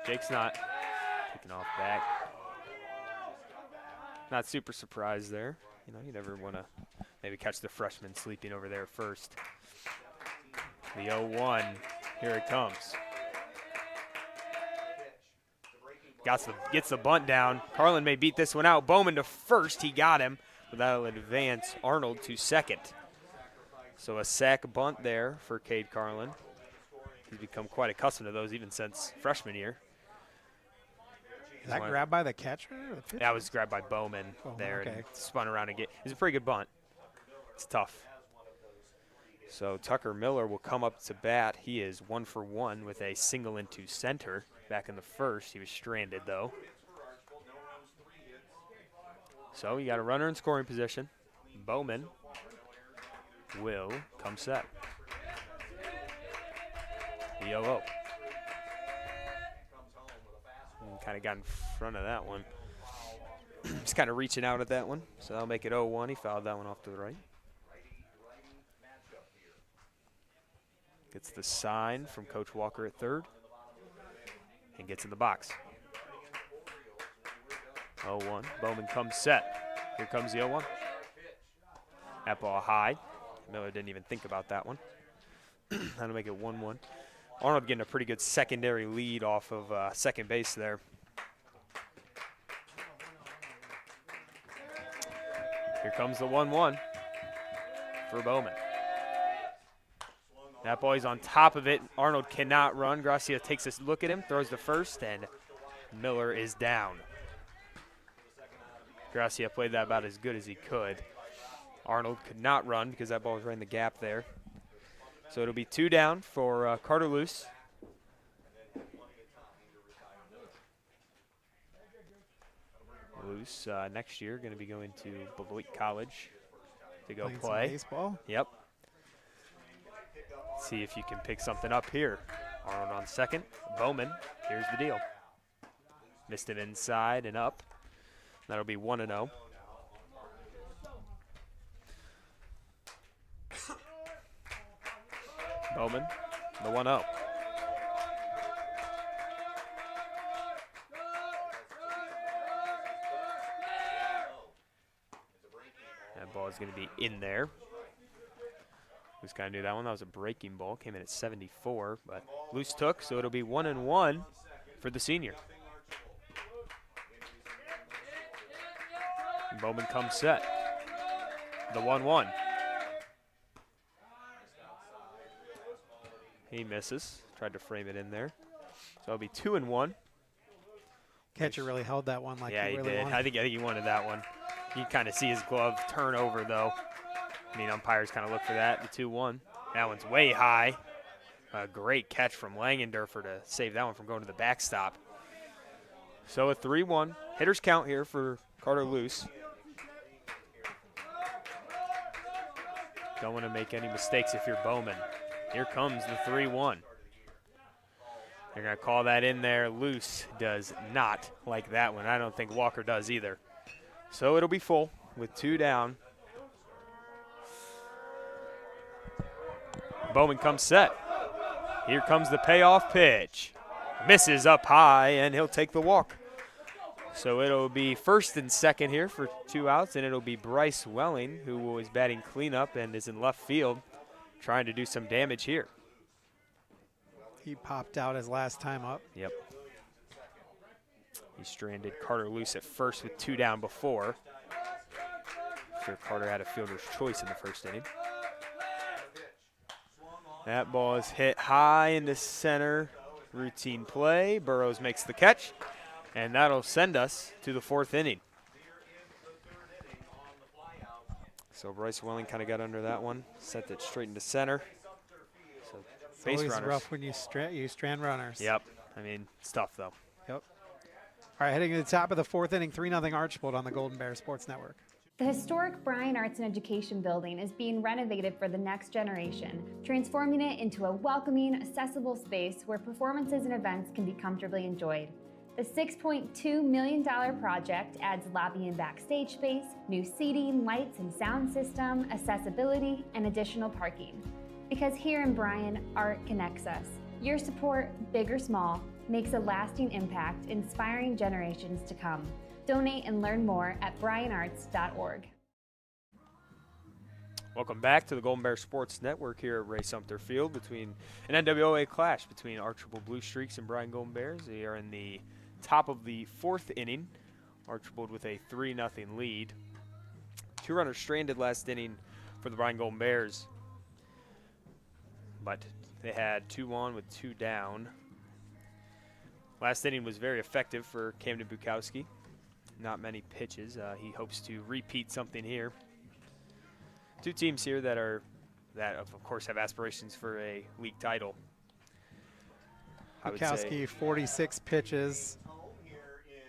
Jake's not kicking off back. Not super surprised there. You know, you never want to maybe catch the freshman sleeping over there first. The 0-1, here it comes. Gets the bunt down. Carlin may beat this one out. Bowman to first, he got him. But that'll advance Arnold to second. So a sack bunt there for Cade Carlin. He's become quite accustomed to those even since freshman year. Is that grabbed by the catcher? Or the pitcher? That was grabbed by Bowman there and spun around and get. It was a pretty good bunt. It's tough. So Tucker Miller will come up to bat. He is 1 for 1 with a single into center. Back in the first, he was stranded though. So you got a runner in scoring position. Bowman will come set. The 0-0. Kind of got in front of that one. He's kind of reaching out at that one, so that'll make it 0-1. He fouled that one off to the right. Gets the sign from Coach Walker at third and gets in the box. 0-1. Bowman comes set. Here comes the 0-1. That ball high. Miller didn't even think about that one. That'll make it 1-1. Arnold getting a pretty good secondary lead off of second base there. Here comes the 1-1 for Bowman. That boy's on top of it. Arnold cannot run. Gracia takes a look at him, throws the first, and Miller is down. Gracia played that about as good as he could. Arnold could not run because that ball was right in the gap there. So it'll be 2 down for Carter Luce. Luce next year going to be going to Beloit College to go play. Baseball? Yep. See if you can pick something up here. Arnold on second. Bowman, here's the deal. Missed him inside and up. That'll be 1-0. Bowman, the 1-0. That ball is going to be in there. Luce kind of knew that one. That was a breaking ball. Came in at 74, but Luce took, so it'll be 1-1 for the senior. Bowman comes set. The 1-1. He misses. Tried to frame it in there. So it'll be 2-1. Catcher really held that one like he really did. wanted. I think he wanted that one. You kind of see his glove turn over, though. I mean, umpires kind of look for that. The 2-1. That one's way high. A great catch from Langendorfer to save that one from going to the backstop. So a 3-1. Hitters count here for Carter Luce. Don't want to make any mistakes if you're Bowman. Here comes the 3-1. They're going to call that in there. Luce does not like that one. I don't think Walker does either. So it'll be full with 2 down. Bowman comes set. Here comes the payoff pitch. Misses up high, and he'll take the walk. So it'll be first and second here for 2 outs, and it'll be Bryce Welling, who is batting cleanup and is in left field, trying to do some damage here. He popped out his last time up. Yep. He stranded Carter Luce at first with 2 down before. I'm sure Carter had a fielder's choice in the first inning. That ball is hit high into center. Routine play. Burrows makes the catch, and that'll send us to the 4th inning. So Bryce Welling kind of got under that one, sent it straight into center. So It's base always runners. rough when you strand runners. Yep. I mean, it's tough, though. Yep. All right, heading to the top of the 4th inning, 3-0 Archbold on the Golden Bears Sports Network. The historic Bryan Arts and Education building is being renovated for the next generation, transforming it into a welcoming, accessible space where performances and events can be comfortably enjoyed. The $6.2 million project adds lobby and backstage space, new seating, lights and sound system, accessibility, and additional parking. Because here in Bryan, art connects us. Your support, big or small, makes a lasting impact, inspiring generations to come. Donate and learn more at bryanarts.org. Welcome back to the Golden Bears Sports Network here at Ray Sumpter Field between an NWOAL clash between Archbold Blue Streaks and Bryan Golden Bears. They are in the top of the 4th inning. Archbold with a 3-0 lead. 2 runners stranded last inning for the Bryan Golden Bears, but they had 2 on with 2 down. Last inning was very effective for Camden Bukowski. Not many pitches. He hopes to repeat something here. 2 teams here that of course have aspirations for a league title. Bukowski, 46 pitches,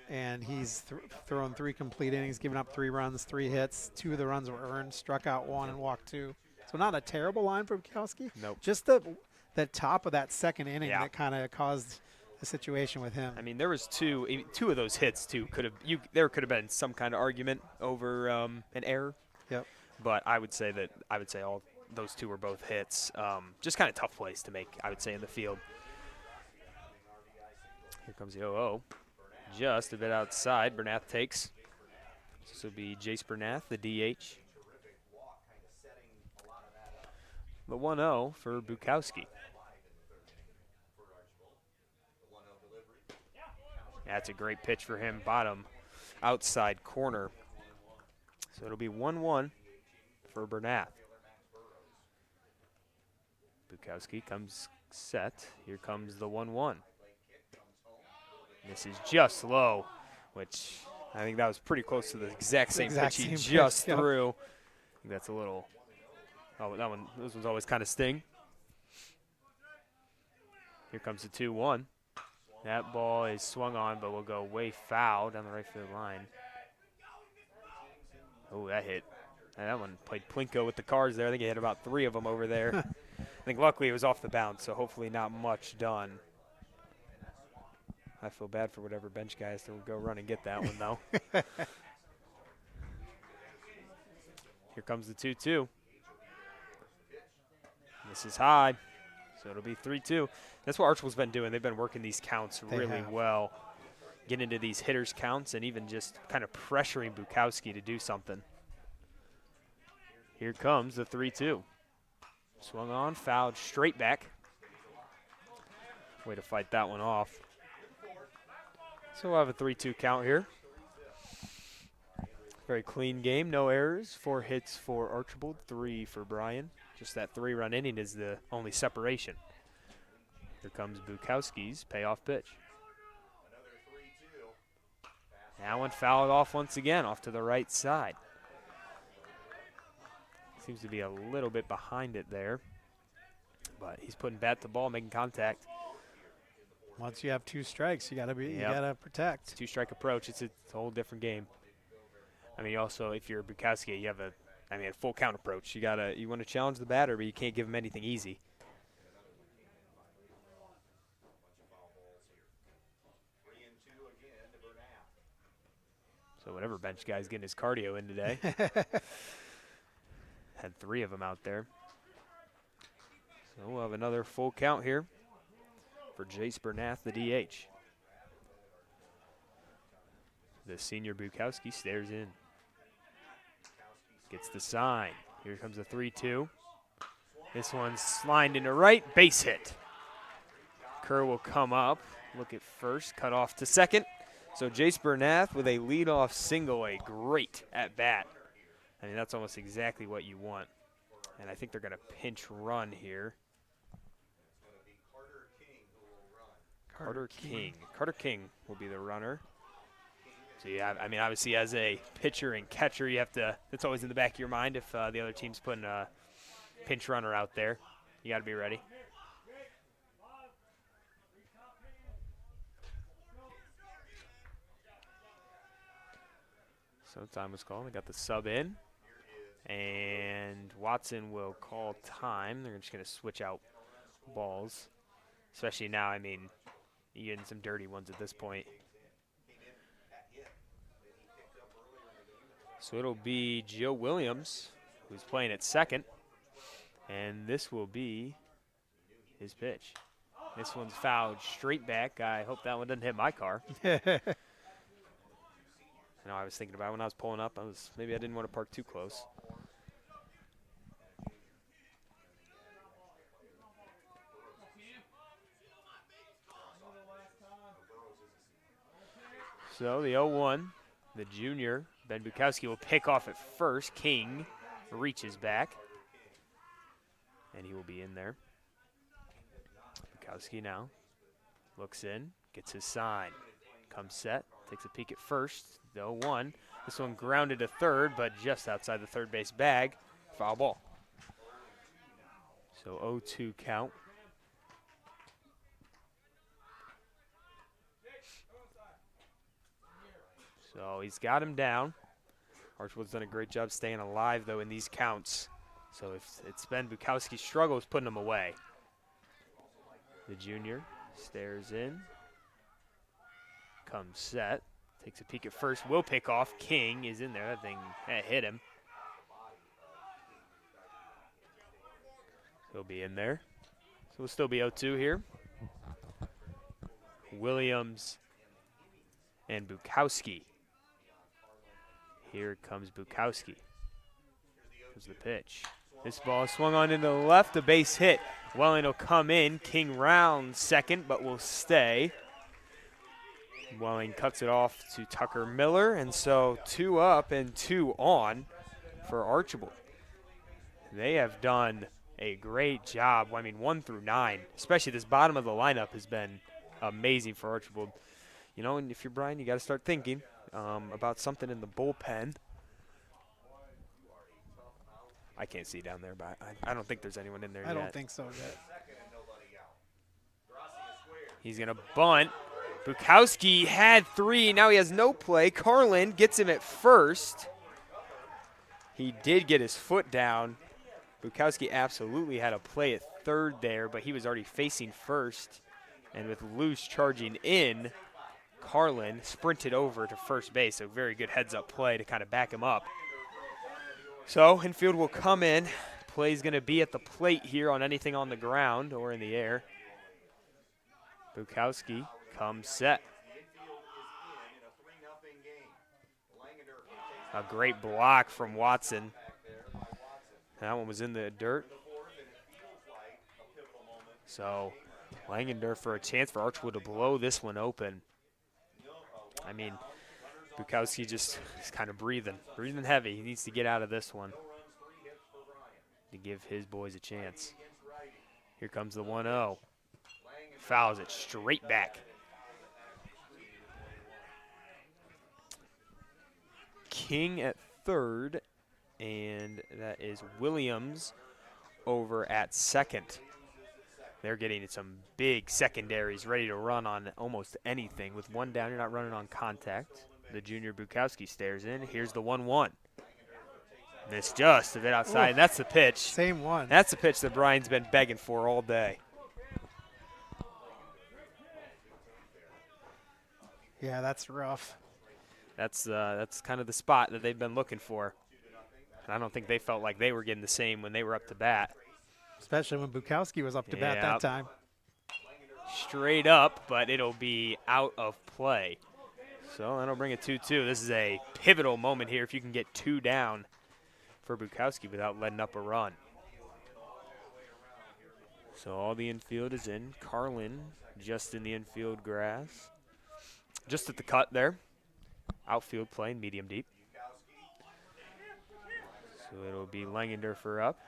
and he's thrown 3 complete innings, given up 3 runs, 3 hits. 2 of the runs were earned, struck out 1 and walked 2. So not a terrible line for Bukowski. Nope. Just the top of that 2nd inning that kind of caused the situation with him. I mean, there was 2 of those hits too. There could have been some kind of argument over an error. Yep. But I would say all those 2 were both hits. Just kind of tough plays to make, I would say, in the field. Here comes the 0-0. Just a bit outside. Bernath takes. This will be Jace Bernath, the DH. The 1-0 for Bukowski. That's a great pitch for him. Bottom outside corner. So it'll be 1-1. For Bernath. Bukowski comes set. Here comes the 1-1. This is just low, which I think that was pretty close to the exact same pitch he just threw. I think that's a little. Oh, this one's always kind of sting. Here comes the 2-1. That ball is swung on, but will go way foul down the right field line. Oh, that hit. And that one played Plinko with the cards there. I think he hit about 3 of them over there. I think luckily it was off the bounce, so hopefully not much done. I feel bad for whatever bench guy has to go run and get that one, though. Here comes the 2-2. This is high, so it'll be 3-2. That's what Archbold's been doing. They've been working these counts really well, getting into these hitters' counts and even just kind of pressuring Bukowski to do something. Here comes the 3-2. Swung on, fouled straight back. Way to fight that one off. So we'll have a 3-2 count here. Very clean game, no errors. 4 hits for Archbold, 3 for Bryan. Just that 3-run inning is the only separation. Here comes Bukowski's payoff pitch. That one fouled off once again, off to the right side. Seems to be a little bit behind it there, but he's putting bat to ball, making contact. Once you have 2 strikes, you gotta protect. 2-strike approach. It's a whole different game. I mean, also if you're Bukowski, you have a full count approach. You want to challenge the batter, but you can't give him anything easy. So whatever bench guy's getting his cardio in today. Had 3 of them out there. So we'll have another full count here for Jace Bernath, the DH. The senior Bukowski stares in. Gets the sign. Here comes the 3-2. This one's lined into right, base hit. Kerr will come up, look at first, cut off to second. So Jace Bernath with a leadoff single, a great at bat. I mean, that's almost exactly what you want. And I think they're going to pinch run here. Carter King will be the runner. So, yeah, I mean, obviously as a pitcher and catcher, you have to, it's always in the back of your mind if the other team's putting a pinch runner out there. You got to be ready. So time was called. They got the sub in. And Watson will call time. They're just going to switch out balls. Especially now, I mean, you're getting some dirty ones at this point. So it'll be Joe Williams, who's playing at second. And this will be his pitch. This one's fouled straight back. I hope that one doesn't hit my car. I know I was thinking about it when I was pulling up. Maybe I didn't want to park too close. So the 0-1, the junior, Ben Bukowski will pick off at first. King reaches back, and he will be in there. Bukowski now looks in, gets his sign, comes set, takes a peek at first. The 0-1. This one grounded to third, but just outside the third base bag. Foul ball. So 0-2 count. So he's got him down. Archbold's done a great job staying alive, though, in these counts. So if it's been Bukowski's struggles putting him away. The junior stares in. Comes set. Takes a peek at first. Will pick off. King is in there. That thing hit him. He'll be in there. So we'll still be 0-2 here. Williams and Bukowski. Here comes Bukowski. Here's the pitch. This ball swung on into the left, a base hit. Welling will come in. King rounds second, but will stay. Welling cuts it off to Tucker Miller, and so 2 up and 2 on for Archbold. They have done a great job. I mean, 1 through 9, especially this bottom of the lineup has been amazing for Archbold. You know, and if you're Bryan, you got to start thinking about something in the bullpen. I can't see down there, but I don't think there's anyone in there yet. I don't think so yet. He's going to bunt. Bukowski had 3. Now he has no play. Carlin gets him at first. He did get his foot down. Bukowski absolutely had a play at third there, but he was already facing first. And with Luce charging in, Carlin sprinted over to first base. A very good heads-up play to kind of back him up. So infield will come in. Play's going to be at the plate here on anything on the ground or in the air. Bukowski comes set. A great block from Watson. That one was in the dirt. So Langendorf for a chance for Archbold to blow this one open. I mean, Bukowski just is kind of breathing heavy. He needs to get out of this one to give his boys a chance. Here comes the 1-0. Fouls it straight back. King at third, and that is Williams over at second. They're getting some big secondaries ready to run on almost anything. With 1 down, you're not running on contact. The junior Bukowski stares in. Here's the 1-1. Missed just a bit outside, and that's the pitch. Same one. That's the pitch that Bryan's been begging for all day. Yeah, that's rough. That's kind of the spot that they've been looking for. And I don't think they felt like they were getting the same when they were up to bat. Especially when Bukowski was up to bat that time. Straight up, but it'll be out of play. So that'll bring it 2-2. This is a pivotal moment here if you can get 2 down for Bukowski without letting up a run. So all the infield is in. Carlin just in the infield grass. Just at the cut there. Outfield playing medium deep. So it'll be Langendorfer up.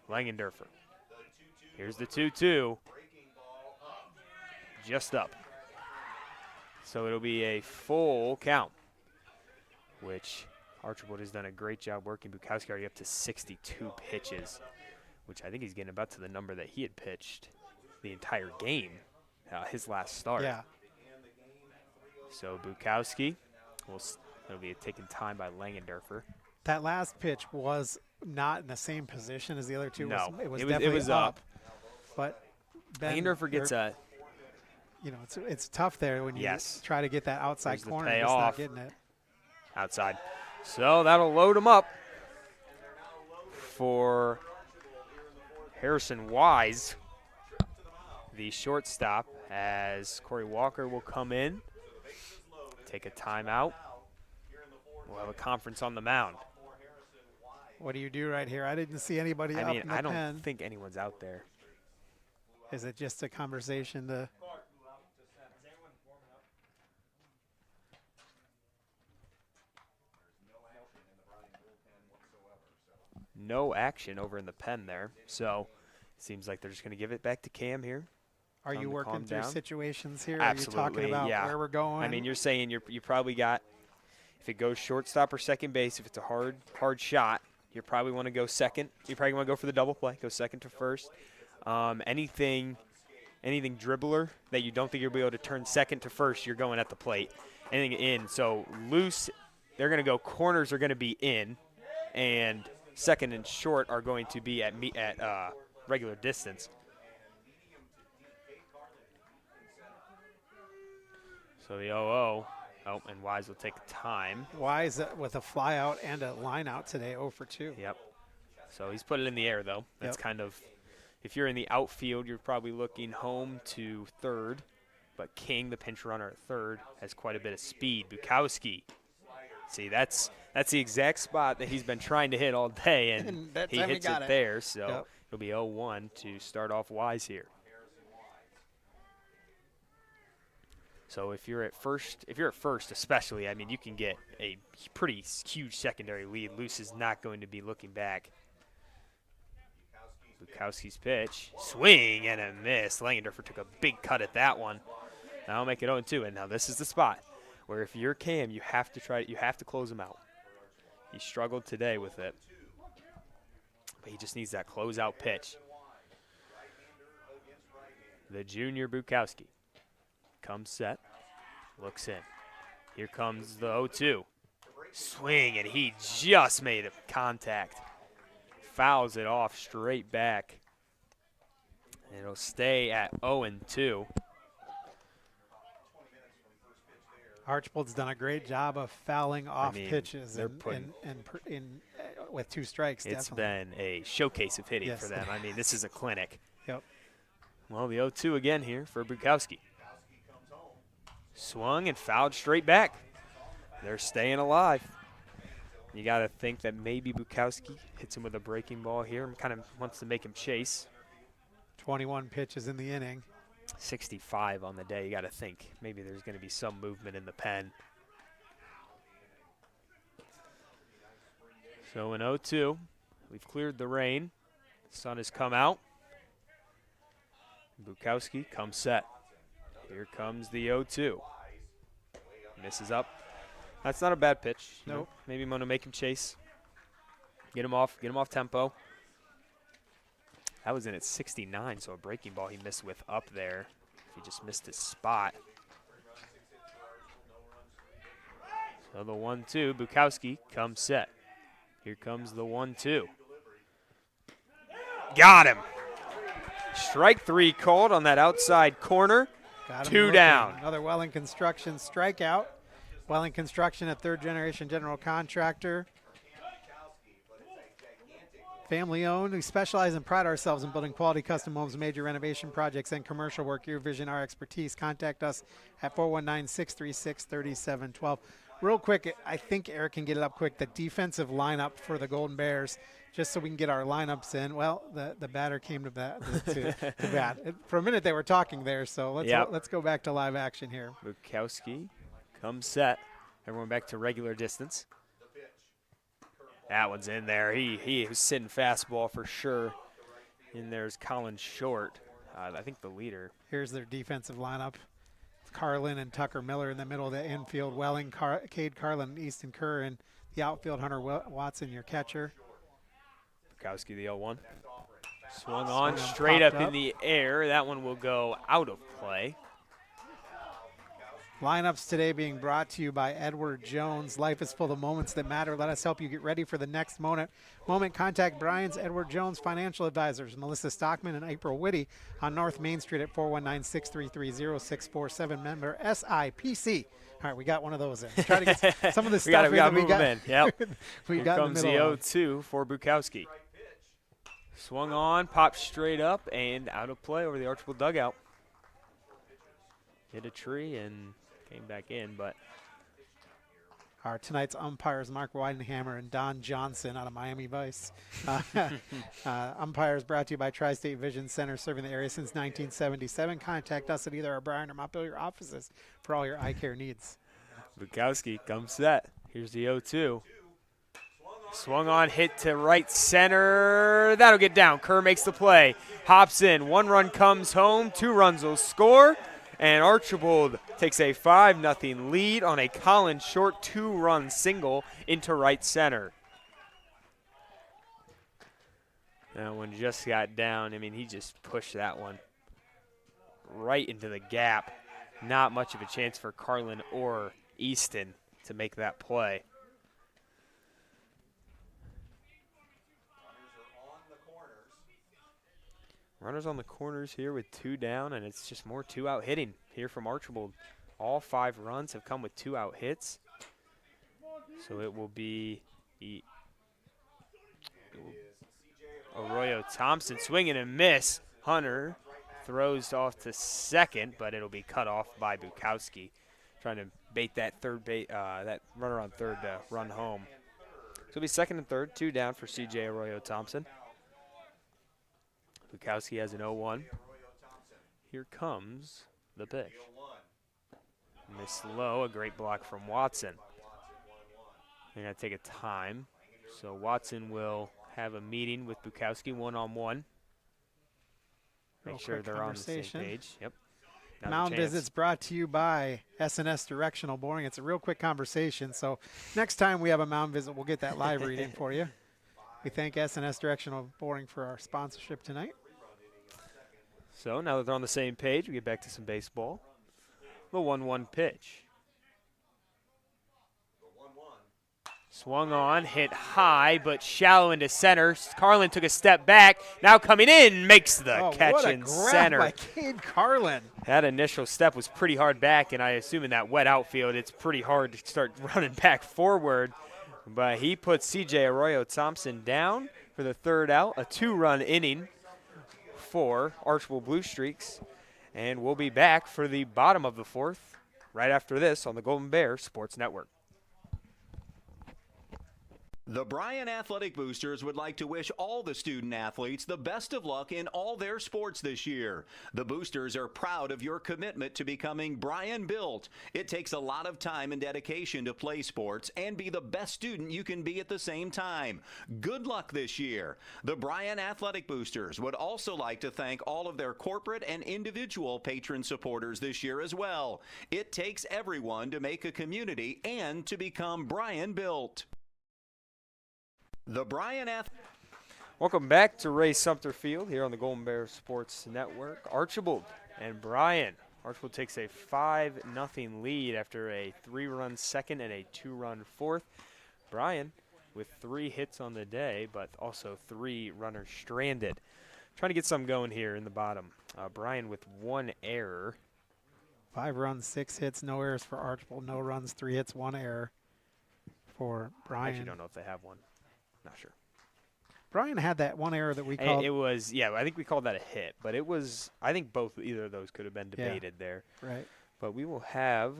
Langendorfer. Here's the 2-2. Just up. So it'll be a full count, which Archbold has done a great job working. Bukowski already up to 62 pitches, which I think he's getting about to the number that he had pitched the entire game, his last start. Yeah. So Bukowski, it'll be taken time by Langendorfer. That last pitch was not in the same position as the other two. No, it was definitely up. But Langendorfer gets a. You know, it's tough there when you try to get that outside corner and just not getting it. Outside. So that'll load him up for Harrison Wise. the shortstop, as Corey Walker will come in, take a timeout. We'll have a conference on the mound. What do you do right here? I didn't see anybody I up mean, in the I don't pen. think anyone's out there. Is it just a conversation to No action over in the pen there. So it seems like they're just going to give it back to Cam here. Are Time you to working calm through down. situations here? Absolutely, Are you talking about yeah. where we're going? I mean, you're saying you probably got, if it goes shortstop or second base, if it's a hard shot, you probably want to go second. You probably want to go for the double play, go second to first. Anything dribbler that you don't think you'll be able to turn second to first, you're going at the plate. Anything in, so loose, they're going to go, corners are going to be in, and second and short are going to be at regular distance. So the 0-0. Oh, and Wise will take time. Wise with a fly out and a line out today, 0 for 2. Yep. So he's put it in the air, though. That's Yep. kind of, if you're in the outfield, you're probably looking home to third. But King, the pinch runner at third, has quite a bit of speed. Bukowski. See, that's the exact spot that he's been trying to hit all day, and that he time he hits got it it. there. So Yep. it'll be 0-1 to start off Wise here. So if you're at first especially, I mean, you can get a pretty huge secondary lead. Luce is not going to be looking back. Bukowski's pitch, swing and a miss. Langendorfer took a big cut at that one. Now I'll make it 0-2, and now this is the spot where if you're Cam, you have to close him out. He struggled today with it, but he just needs that closeout pitch. The junior Bukowski comes set, looks in. Here comes the 0-2. Swing, and he just made a contact. Fouls it off straight back. And it'll stay at 0-2. Archbold's done a great job of fouling off pitches they're with 2 strikes. It's definitely. been a showcase of hitting Yes. for them. I mean, this is a clinic. Yep. Well, the 0-2 again here for Bukowski. Swung and fouled straight back. They're staying alive. You got to think that maybe Bukowski hits him with a breaking ball here and kind of wants to make him chase. 21 pitches in the inning. 65 on the day. You got to think maybe there's going to be some movement in the pen. So in 0-2, we've cleared the rain. Sun has come out. Bukowski comes set. Here comes the 0-2. Misses up. That's not a bad pitch. You know, Nope. maybe I'm going to make him chase. Get him off tempo. That was in at 69, so a breaking ball he missed with up there. He just missed his spot. So the 1-2, Bukowski comes set. Here comes the 1-2. Got him. Strike 3 called on that outside corner. Got him 2 looking. down. Another Welling Construction strikeout. Welling Construction, a third-generation general contractor. Family-owned. We specialize and pride ourselves in building quality custom homes, major renovation projects, and commercial work. Your vision, our expertise. Contact us at 419-636-3712. Real quick, I think Eric can get it up quick. The defensive lineup for the Golden Bears, just so we can get our lineups in. Well, the batter came to bat. To bat. For a minute, they were talking there, so let's go back to live action here. Bukowski comes set. Everyone back to regular distance. That one's in there. He was sitting fastball for sure. And there's Colin Short, I think the leader. Here's their defensive lineup. Carlin and Tucker Miller in the middle of the infield. Welling, Cade Carlin, and Easton Kerr, and the outfield, Hunter Watson, your catcher. Bukowski, the 0-1. Swung on straight up in the air. That one will go out of play. Lineups today being brought to you by Edward Jones. Life is full of moments that matter. Let us help you get ready for the next moment. Contact Bryan's Edward Jones Financial Advisors, Melissa Stockman and April Whitty on North Main Street at 419-633-0647. Member SIPC. All right, we got one of those in. Try to get some of the stuff we got to move them in. Yep. we Here got comes in the middle. The 0-2 for Bukowski. Swung on, popped straight up, and out of play over the Archbold dugout. hit a tree and came back in, but Our tonight's umpires, Mark Weidenhammer and Don Johnson out of Miami Vice. Umpires brought to you by Tri-State Vision Center, serving the area since 1977. Contact us at either our Bryan or Montpelier offices for all your eye care needs. Bukowski comes set. Here's the 0-2. Swung on, hit to right center. That'll get down. Kerr makes the play. Hops in. 1 run comes home. 2 runs will score. And Archbold takes a 5-0 lead on a Collins Short 2-run single into right center. That one just got down. I mean, he just pushed that one right into the gap. Not much of a chance for Carlin or Easton to make that play. Runners on the corners here with 2 down, and it's just more 2-out hitting here from Archbold. All 5 runs have come with 2-out hits. So it will be Arroyo Thompson swinging and miss. Hunter throws off to second, but it'll be cut off by Bukowski, trying to bait that that runner on third to run home. So it'll be second and third, 2 down for CJ Arroyo Thompson. Bukowski has an 0-1. Here comes the pitch. Miss low, a great block from Watson. They're going to take a time. So Watson will have a meeting with Bukowski one-on-one. Make sure they're on the same page. Yep. Mound visits brought to you by S&S Directional Boring. It's a real quick conversation. So next time we have a mound visit, we'll get that live reading for you. We thank S&S Directional Boring for our sponsorship tonight. So now that they're on the same page, we get back to some baseball. The 1-1 pitch. Swung on, hit high, but shallow into center. Carlin took a step back. Now coming in, makes the catch in center. What a grab by Cade Carlin. That initial step was pretty hard back, and I assume in that wet outfield, it's pretty hard to start running back forward. But he puts C.J. Arroyo Thompson down for the 3rd out, a 2-run inning for Archbold Blue Streaks. And we'll be back for the bottom of the 4th right after this on the Golden Bears Sports Network. The Bryan Athletic Boosters would like to wish all the student athletes the best of luck in all their sports this year. The Boosters are proud of your commitment to becoming Bryan Built. It takes a lot of time and dedication to play sports and be the best student you can be at the same time. Good luck this year. The Bryan Athletic Boosters would also like to thank all of their corporate and individual patron supporters this year as well. It takes everyone to make a community and to become Bryan Built. The Bryan Welcome back to Ray Sumpter Field here on the Golden Bears Sports Network. Archbold and Bryan. Archbold takes a 5-0 lead after a 3-run second and a 2-run 4th. Bryan with 3 hits on the day, but also 3 runners stranded. Trying to get some going here in the bottom. Bryan with 1 error. 5 runs, 6 hits, no errors for Archbold. No runs, 3 hits, 1 error for Bryan. I actually don't know if they have one. Not sure. Bryan had that 1 error that we called. It was, yeah, I think we called that a hit, but it was, I think either of those could have been debated there. Right. But we will have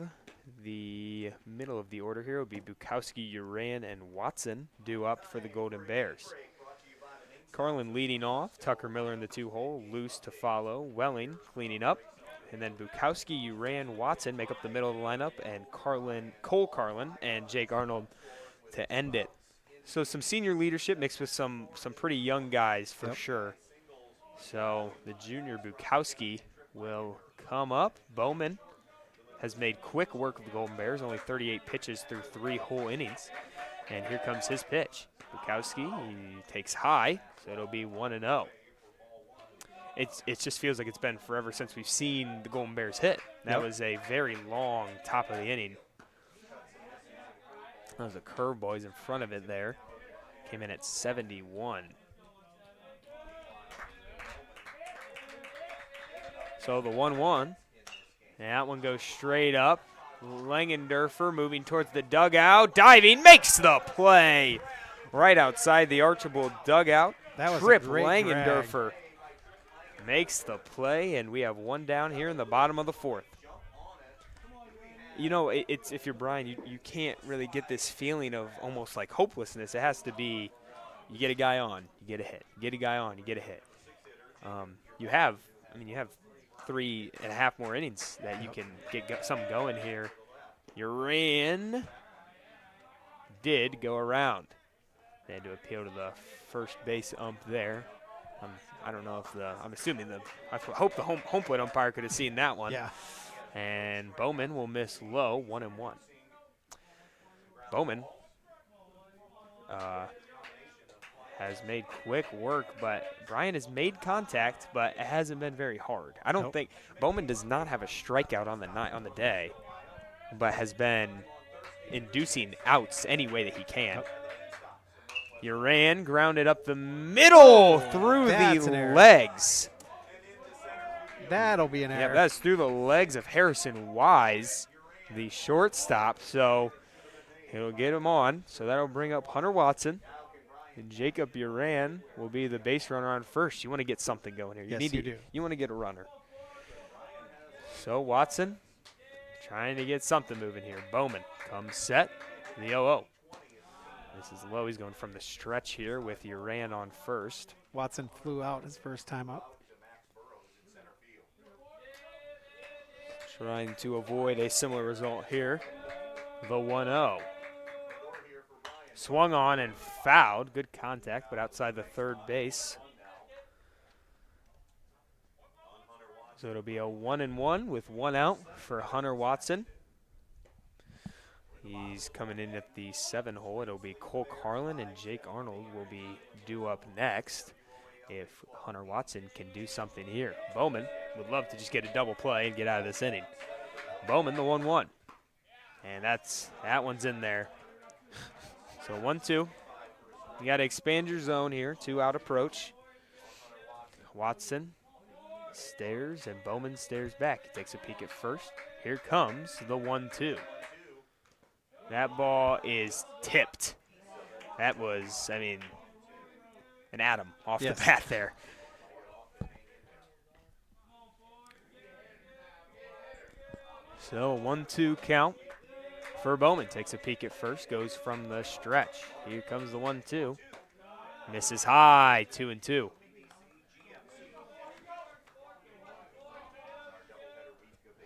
the middle of the order here. It will be Bukowski, Uran, and Watson due up for the Golden Bears. Carlin leading off. Tucker Miller in the 2-hole. Loose to follow. Welling cleaning up. And then Bukowski, Uran, Watson make up the middle of the lineup. And Cole Carlin, and Jake Arnold to end it. So some senior leadership mixed with some pretty young guys for sure. So the junior Bukowski will come up. Bowman has made quick work of the Golden Bears, only 38 pitches through 3 whole innings. And here comes his pitch. Bukowski, he takes high, so it'll be 1-0. It just feels like it's been forever since we've seen the Golden Bears hit. That was a very long top of the inning. That was a curveball. He's in front of it there. Came in at 71. So the 1-1. And that one goes straight up. Langendorfer moving towards the dugout. Diving, makes the play. Right outside the Archbold dugout. That was Trip a great Langendorfer makes the play, and we have 1 down here in the bottom of the 4th. you know, it's if you're Bryan, you can't really get this feeling of almost like hopelessness. It has to be you get a guy on, you get a hit. You get a guy on, you get a hit. You have 3.5 more innings that you can get something going here. Uran did go around. They had to appeal to the first base ump there. I don't know if I'm assuming I hope the home plate umpire could have seen that one. Yeah. And Bowman will miss low, 1-1. Bowman has made quick work, but Bryan has made contact, but it hasn't been very hard. I don't think Bowman does not have a strikeout on the day, but has been inducing outs any way that he can. Uran grounded up the middle through the legs. That'll be an error. Yeah, that's through the legs of Harrison Wise, the shortstop. So he'll get him on. So that'll bring up Hunter Watson. And Jacob Uran will be the base runner on first. You want to get something going here. Yes, you do. You want to get a runner. So Watson trying to get something moving here. Bowman comes set. The 0-0. This is low. He's going from the stretch here with Uran on first. Watson flew out his first time up. Trying to avoid a similar result here. The 1-0. Swung on and fouled. Good contact, but outside the third base. So it'll be a 1-1 with 1 out for Hunter Watson. He's coming in at the 7 hole. It'll be Cole Carlin and Jake Arnold will be due up next if Hunter Watson can do something here. Bowman would love to just get a double play and get out of this inning. Bowman, the 1-1. And that one's in there. So 1-2. You got to expand your zone here. 2 out approach. Watson stares and Bowman stares back. He takes a peek at first. Here comes the 1-2. That ball is tipped. That was, an atom off the bat there. So 1-2 count for Bowman. Takes a peek at first, goes from the stretch. Here comes the 1-2. Misses high, 2-2.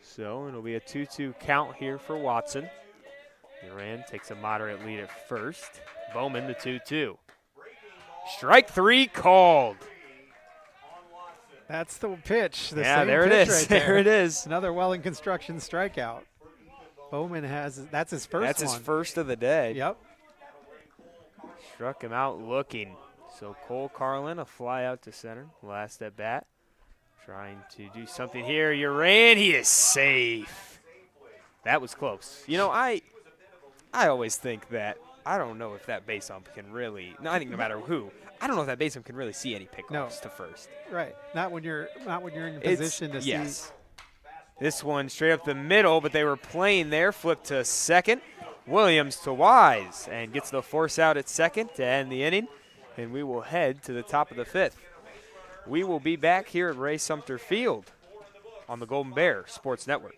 So it'll be a 2-2 count here for Watson. Uran takes a moderate lead at first. Bowman, the 2-2. Strike 3 called. That's the pitch. There it is. Right there it is. Another Welling Construction strikeout. Bowman that's his first That's his first of the day. Yep. Struck him out looking. So Cole Carlin, a fly out to center. Last at bat. Trying to do something here. Uran, he is safe. That was close. You know, I always think that I don't know if that base ump can really. No, I think no matter who, I don't know if that base ump can really see any pickoffs to first. Right. Not when you're in position to see. This one straight up the middle, but they were playing there. Flip to second. Williams to Wise and gets the force out at second to end the inning. And we will head to the top of the 5th. We will be back here at Ray Sumpter Field on the Golden Bear Sports Network.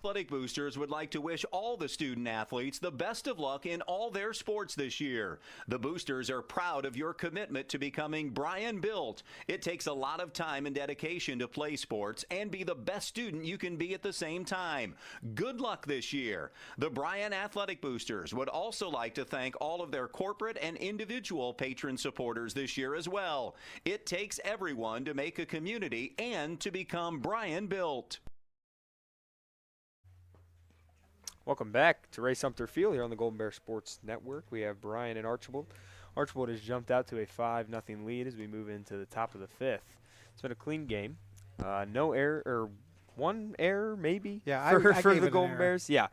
Athletic Boosters would like to wish all the student athletes the best of luck in all their sports this year. The Boosters are proud of your commitment to becoming Bryan Built. It takes a lot of time and dedication to play sports and be the best student you can be at the same time. Good luck this year. The Bryan Athletic Boosters would also like to thank all of their corporate and individual patron supporters this year as well. It takes everyone to make a community and to become Bryan Built. Welcome back to Ray Sumpter Field here on the Golden Bear Sports Network. We have Bryan and Archbold. Archbold has jumped out to a 5-0 lead as we move into the top of the 5th. It's been a clean game. No error, or one error maybe for the Golden Bears. Yeah,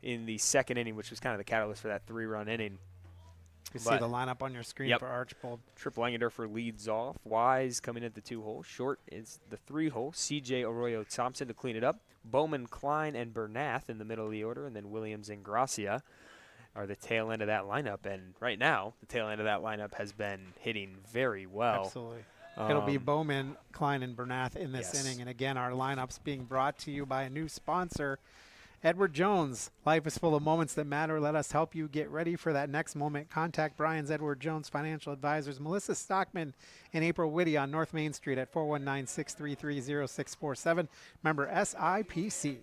in the second inning, which was kind of the catalyst for that 3-run inning. You see the lineup on your screen for Archbold. Tripp Langendorfer leads off. Wise coming at the 2-hole. Short is the 3-hole. C.J. Arroyo Thompson to clean it up. Bowman, Klein, and Bernath in the middle of the order. And then Williams and Gracia are the tail end of that lineup. And right now, the tail end of that lineup has been hitting very well. Absolutely. It'll be Bowman, Klein, and Bernath in this Yes. inning. And again, our lineup's being brought to you by a new sponsor, Edward Jones. Life is full of moments that matter. Let us help you get ready for that next moment. Contact Brian's Edward Jones Financial Advisors, Melissa Stockman and April Whitty on North Main Street at 419-633-0647. Member SIPC.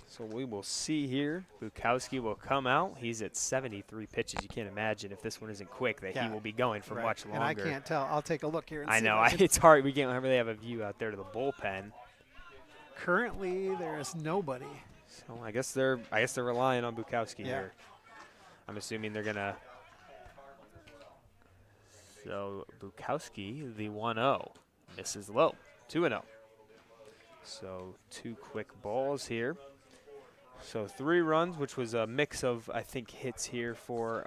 So we will see here. Bukowski will come out. He's at 73 pitches. You can't imagine if this one isn't quick that he will be going for much longer. And I can't tell. I'll take a look here. And I see know. if It's hard. We can't really have a view out there to the bullpen. Currently, there is nobody. So I guess they're relying on Bukowski Yeah. here. I'm assuming they're gonna. So Bukowski, the 1-0, misses low, 2-0. So 2 quick balls here. So 3 runs, which was a mix of, I think, hits here for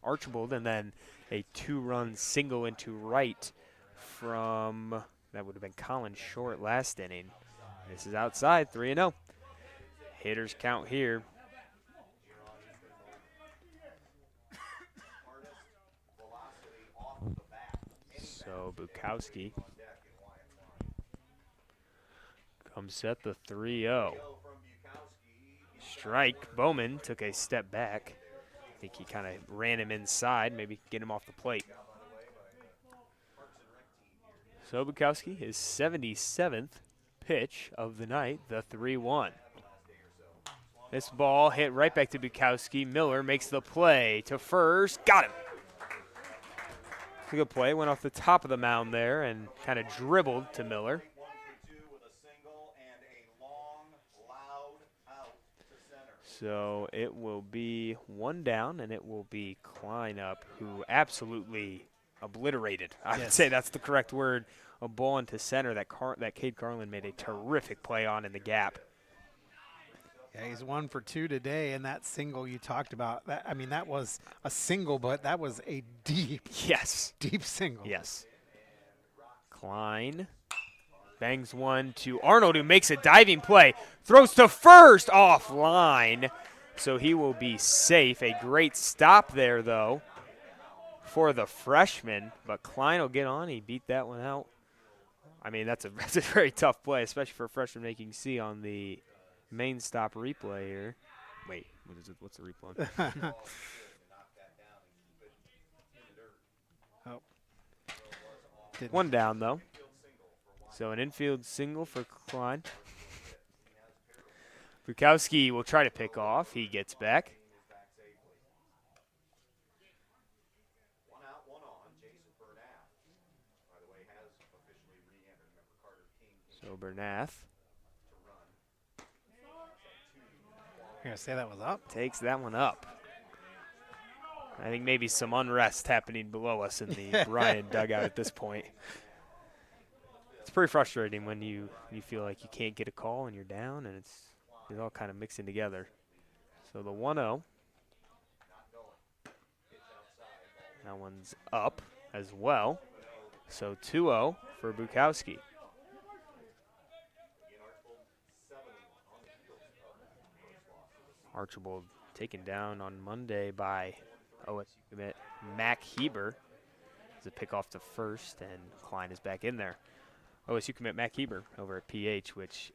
Archbold, and then a 2-run single into right from, that would have been Colin Short last inning. This is outside, 3-0. Hitters count here. So Bukowski comes set the 3-0. Strike. Bowman took a step back. I think he kind of ran him inside, maybe get him off the plate. So Bukowski, his 77th pitch of the night, the 3-1. This ball hit right back to Bukowski. Miller makes the play to first. Got him. It's a good play. Went off the top of the mound there and kind of dribbled to Miller. So it will be 1 down, and it will be Klein up, who absolutely obliterated. I would say that's the correct word. A ball into center that Cade Carlin made a terrific play on in the gap. Yeah, he's 1 for 2 today, and that single you talked about, that was a single, but that was a deep single. Yes. Klein bangs one to Arnold, who makes a diving play. Throws to first, offline. So he will be safe. A great stop there, though, for the freshman. But Klein will get on. He beat that one out. I mean, that's a very tough play, especially for a freshman making C on the main stop replay here. Wait, what is it? What's the replay? Oh. 1 down, though. So an infield single for Klein. Bukowski will try to pick off. He gets back. So Bernath You're going to say that was up? takes that one up. I think maybe some unrest happening below us in the Bryan dugout at this point. It's pretty frustrating when you feel like you can't get a call and you're down, and it's all kind of mixing together. So the 1-0. That one's up as well. So 2-0 for Bukowski. Archbold taken down on Monday by OSU commit Mac Heber. It's a pick off to first, and Klein is back in there. OSU commit Mac Heber over at PH, which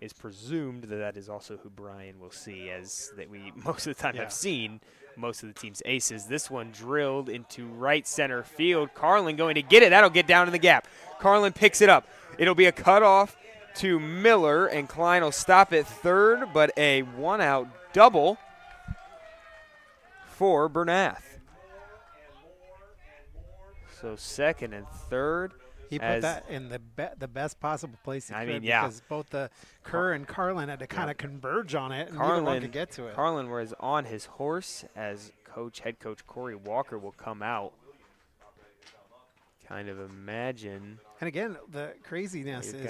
is presumed that is also who Bryan will see, as that we most of the time have seen most of the team's aces. This one drilled into right center field. Carlin going to get it. That'll get down in the gap. Carlin picks it up. It'll be a cutoff to Miller, and Klein will stop at third, but a 1-out double for Bernath. So second and third. He put that in the best possible place he could, because both the Kerr and Carlin had to kind of converge on it, and neither one could get to it. Carlin was on his horse as head coach Corey Walker will come out. Kind of imagine. And again, the craziness is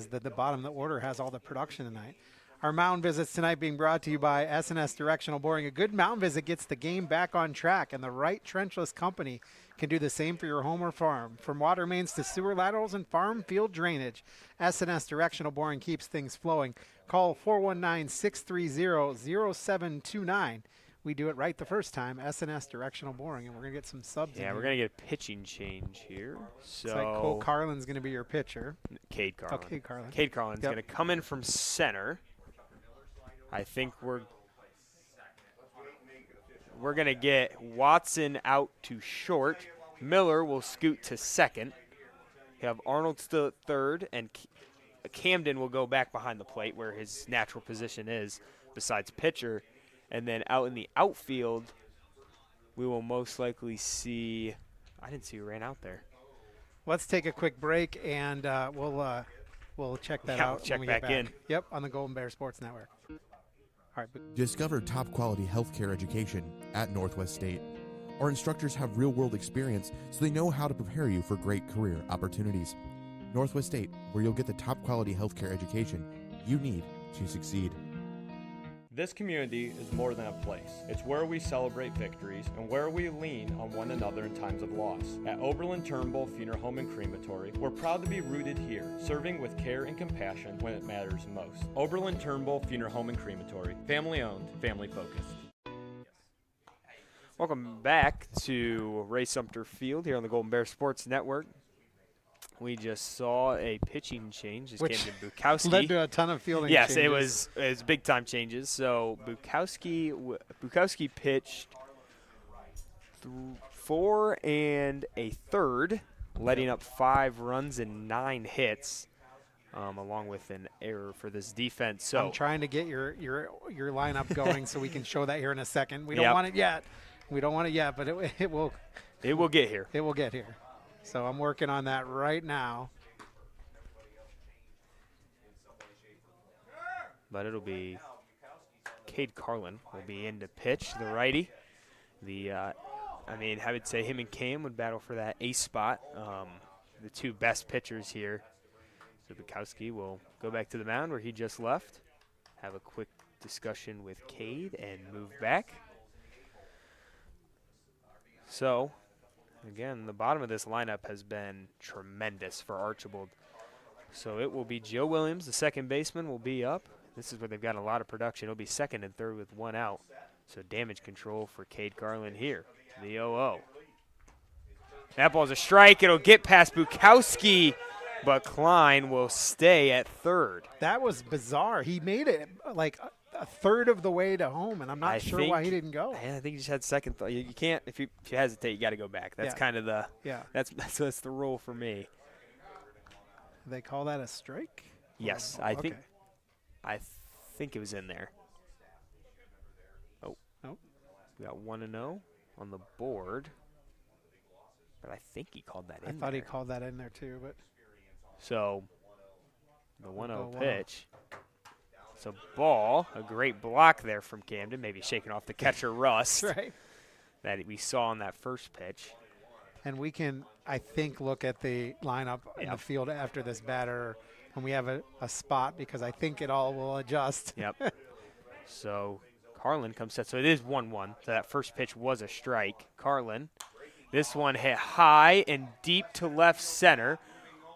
that the bottom of the order has all the production tonight. Our mound visits tonight being brought to you by S&S Directional Boring. A good mound visit gets the game back on track, and the right trenchless company can do the same for your home or farm. From water mains to sewer laterals and farm field drainage, S&S Directional Boring keeps things flowing. Call 419-630-0729 we do it right the first time, S&S directional boring, and we're going to get some subs in Yeah, we're here. going to get a pitching change here. So Looks like Cole Carlin's going to be your pitcher. Cade Carlin. Oh, Cade Carlin. Cade Carlin's Yep. going to come in from center. I think we're going to get Watson out to short. Miller will scoot to second. You have Arnold still at third, and Camden will go back behind the plate where his natural position is besides pitcher. And then out in the outfield, we will most likely see – I didn't see who ran out there. Let's take a quick break, and we'll check that Yeah, out we'll check when we get back back. in. Yep, on the Golden Bear Sports Network. All right. Discover top-quality healthcare education at Northwest State. Our instructors have real-world experience, so they know how to prepare you for great career opportunities. Northwest State, where you'll get the top-quality healthcare education you need to succeed. This community is more than a place. It's where we celebrate victories and where we lean on one another in times of loss. At Oberlin-Turnbull Funeral Home and Crematory, we're proud to be rooted here, serving with care and compassion when it matters most. Oberlin-Turnbull Funeral Home and Crematory, family-owned, family-focused. Welcome back to Sumpter Field here on the Golden Bear Sports Network. We just saw a pitching change. This Which came to Bukowski. led to a ton of fielding Yes, changes. it was big time changes. So Bukowski pitched 4 1/3, letting up 5 runs and 9 hits, along with an error for this defense. So I'm trying to get your lineup going so we can show that here in a second. We don't Yep. want it yet. We don't want it yet, but it will get here. It will get here. So I'm working on that right now. But it'll be Cade Carlin will be in to pitch, the righty. I would say him and Cam would battle for that ace spot. The two best pitchers here. So Bukowski will go back to the mound where he just left, have a quick discussion with Cade, and move back. So, again, the bottom of this lineup has been tremendous for Archbold. So it will be Joe Williams, the second baseman, will be up. This is where they've got a lot of production. It'll be second and third with 1 out. So damage control for Cade Carlin here, the 0-0. That ball's a strike. It'll get past Bukowski, but Klein will stay at third. That was bizarre. He made it like a third of the way to home, and I'm not sure why he didn't go. I think he just had second thought. You can't, if you hesitate, you got to go back. That's kind of the that's the rule for me. They call that a strike? Yes, Oh, I okay. think it was in there. Oh, we got 1-0 on the board, but I think he called that in. I thought he there. called that in there too, but So the 1-0 1-0. pitch. So ball, a great block there from Camden, maybe shaking off the catcher rust right. that we saw on that first pitch. And we can, I think, look at the lineup in the field after this batter when we have a spot, because I think it all will adjust. Yep. So Carlin comes set. So it is 1-1. So that first pitch was a strike. Carlin. This one hit high and deep to left center.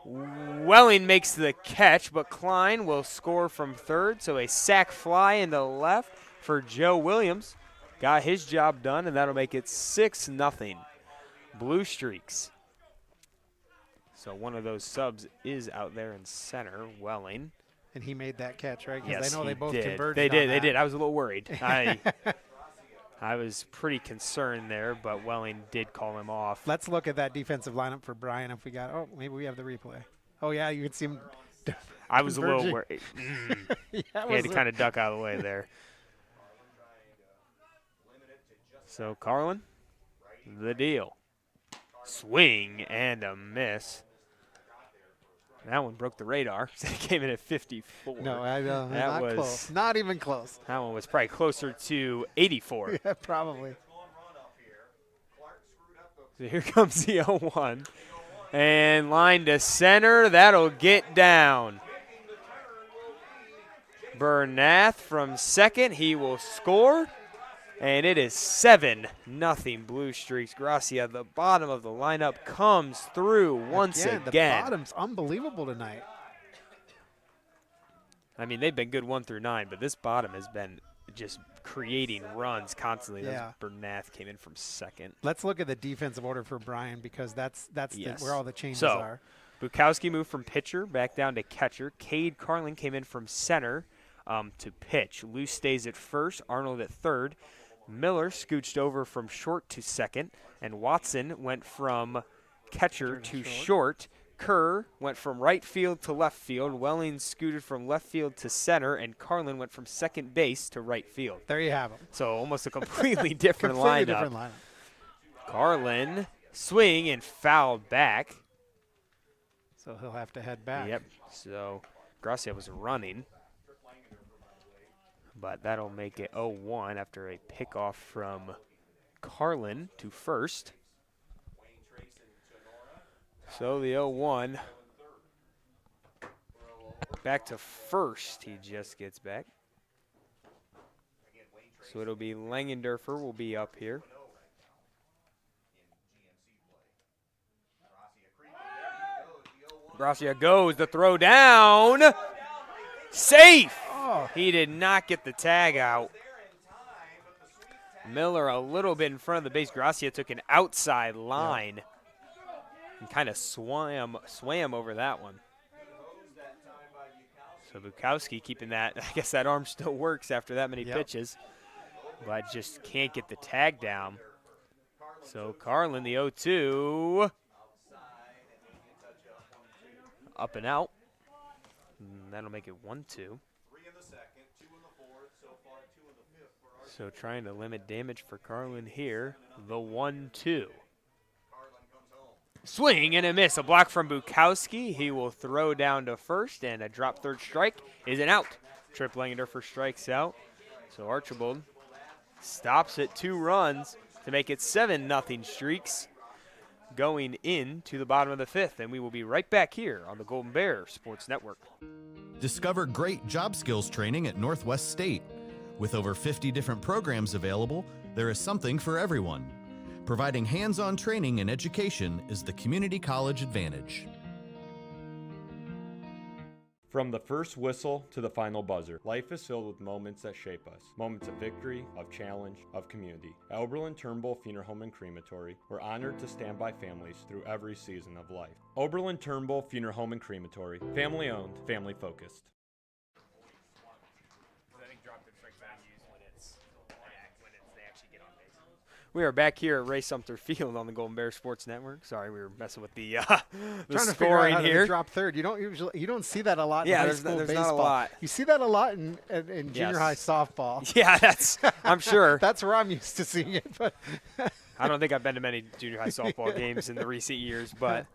Welling makes the catch, but Klein will score from third. So a sac fly into left for Joe Williams. Got his job done, and that'll make it 6-0. Blue Streaks. So one of those subs is out there in center, Welling. And he made that catch, right? Because Yes, I know he they both did. converted. They did. I was a little worried. I was pretty concerned there, but Welling did call him off. Let's look at that defensive lineup for Bryan. If we got, maybe we have the replay. Oh yeah, you can see him. I was a little converging. worried. Yeah, He had to kind of duck out of the way there. So Carlin, the deal. Swing and a miss. That one broke the radar. It came in at 54. No, that not was close. Not even close. That one was probably closer to 84. Yeah, probably. So here comes the 0-1. And line to center. That'll get down. Bernath from second. He will score. And it is 7-0 Blue Streaks. Gracia, the bottom of the lineup, comes through once again. The bottom's unbelievable tonight. I mean, they've been good 1 through 9, but this bottom has been just creating runs constantly. Yeah. Bernath came in from second. Let's look at the defensive order for Bryan, because that's Yes. where all the changes So, are. Bukowski moved from pitcher back down to catcher. Cade Carlin came in from center to pitch. Luce stays at first, Arnold at third. Miller scooched over from short to second, and Watson went from catcher to short. Kerr went from right field to left field. Welling scooted from left field to center, and Carlin went from second base to right field. There you have them. So almost a completely different Completely lineup. different lineup. Carlin swing and foul back. So he'll have to head back. Yep. So Gracia was running, but that'll make it 0-1 after a pickoff from Carlin to first. So the 0-1 back to first. He just gets back. So it'll be Langendorfer will be up here. Gracia goes, the throw down. Safe. Oh. He did not get the tag out. Miller a little bit in front of the base. Gracia took an outside line and kind of swam over that one. So Bukowski keeping that. I guess that arm still works after that many pitches, but just can't get the tag down. So Carlin, the 0-2. Up and out. And that'll make it 1-2. So trying to limit damage for Carlin here. The 1-2. Swing and a miss. A block from Bukowski. He will throw down to first, and a drop third strike is an out. Trip Langendorfer strikes out. So Archbold stops at 2 runs to make it 7-0 streaks going into the bottom of the 5th. And we will be right back here on the Golden Bear Sports Network. Discover great job skills training at Northwest State. With over 50 different programs available, there is something for everyone. Providing hands-on training and education is the community college advantage. From the first whistle to the final buzzer, life is filled with moments that shape us. Moments of victory, of challenge, of community. At Oberlin-Turnbull Funeral Home and Crematory, we're honored to stand by families through every season of life. Oberlin-Turnbull Funeral Home and Crematory, family owned, family focused. We are back here at Ray Sumpter Field on the Golden Bear Sports Network. Sorry, we were messing with the Trying to figure out scoring how to here. drop third. You don't see that a lot in Yeah, high there's school not baseball. a lot. You see that a lot in junior high Yes. softball. Yeah, that's, I'm sure. That's where I'm used to seeing it. But I don't think I've been to many junior high softball games in the recent years, but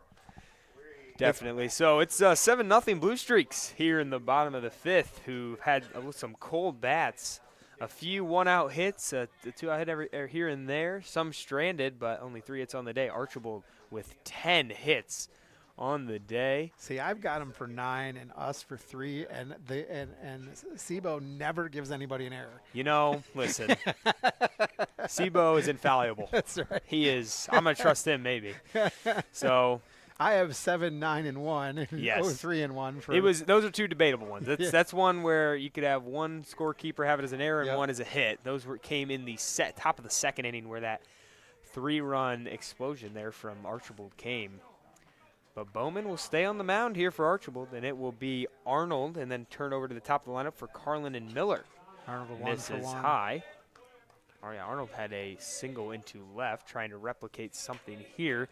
definitely. So it's 7-0 Blue Streaks here in the bottom of the 5th, who had some cold bats. A few one-out hits, the 2-out hit here and there. Some stranded, but only 3 hits on the day. Archbold with 10 hits on the day. see, I've got him for 9 and us for 3, and Sebo never gives anybody an error. You know, listen, Sebo is infallible. That's right. He is. I'm going to trust him maybe. So I have 7, 9, and 1, and Yes. 3 and 1 for. those are 2 debatable ones. Yeah. That's one where you could have one scorekeeper have it as an error and Yep. one as a hit. Those came in the top of the 2nd inning, where that 3-run explosion there from Archbold came. But Bowman will stay on the mound here for Archbold, and it will be Arnold, and then turn over to the top of the lineup for Carlin and Miller. Arnold 1 for Misses 1. high. Oh, yeah, Arnold had a single into left, trying to replicate something here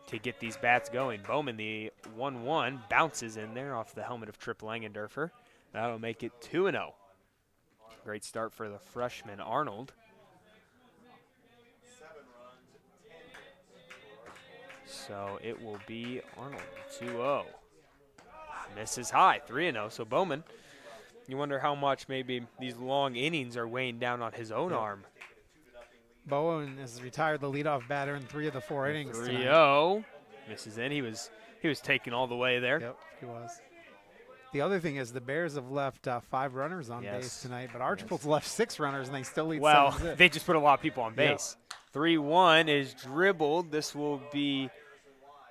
to get these bats going. Bowman, the 1-1, bounces in there off the helmet of Trip Langendorfer. That'll make it 2-0. Great start for the freshman Arnold. So it will be Arnold, 2-0. Misses high, 3-0. So Bowman, you wonder how much maybe these long innings are weighing down on his own arm. Bowen has retired the leadoff batter in 3 of the 4 innings. 3-0. Misses in. He was taken all the way there. Yep, he was. The other thing is the Bears have left 5 runners on Yes. base tonight, but Archbold's left 6 runners, and they still lead Well, 7-0. they just put a lot of people on base. 3-1 is dribbled. This will be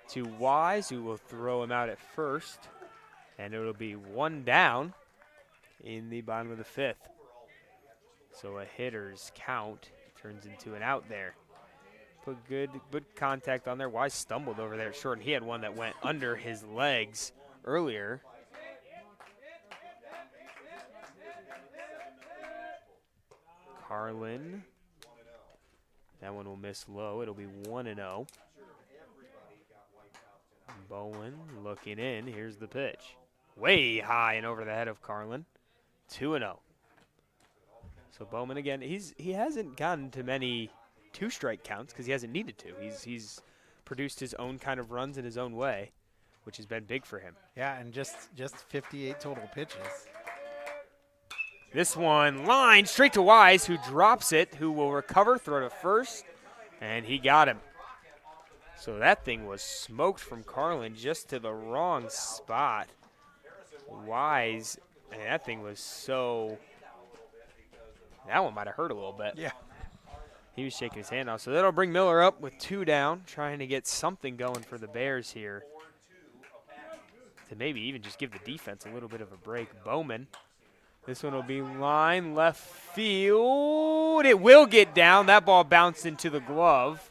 to Wise, who will throw him out at first. And it'll be 1 down in the bottom of the 5th. So a hitter's count turns into an out there. Put good contact on there. Wise stumbled over there short, and he had one that went under his legs earlier. Carlin. That one will miss low. It'll be 1-0. Bowen looking in. Here's the pitch. Way high and over the head of Carlin. 2-0. So Bowman again, he hasn't gotten to many two-strike counts because he hasn't needed to. He's produced his own kind of runs in his own way, which has been big for him. Yeah, and just 58 total pitches. This one line straight to Wise, who drops it, who will recover, throw to first, and he got him. So that thing was smoked from Carlin just to the wrong spot. Wise, and that thing was so, that one might have hurt a little bit. Yeah. He was shaking his hand off. So that'll bring Miller up with 2 down, trying to get something going for the Bears here to maybe even just give the defense a little bit of a break. Bowman. This one will be line left field. It will get down. That ball bounced into the glove.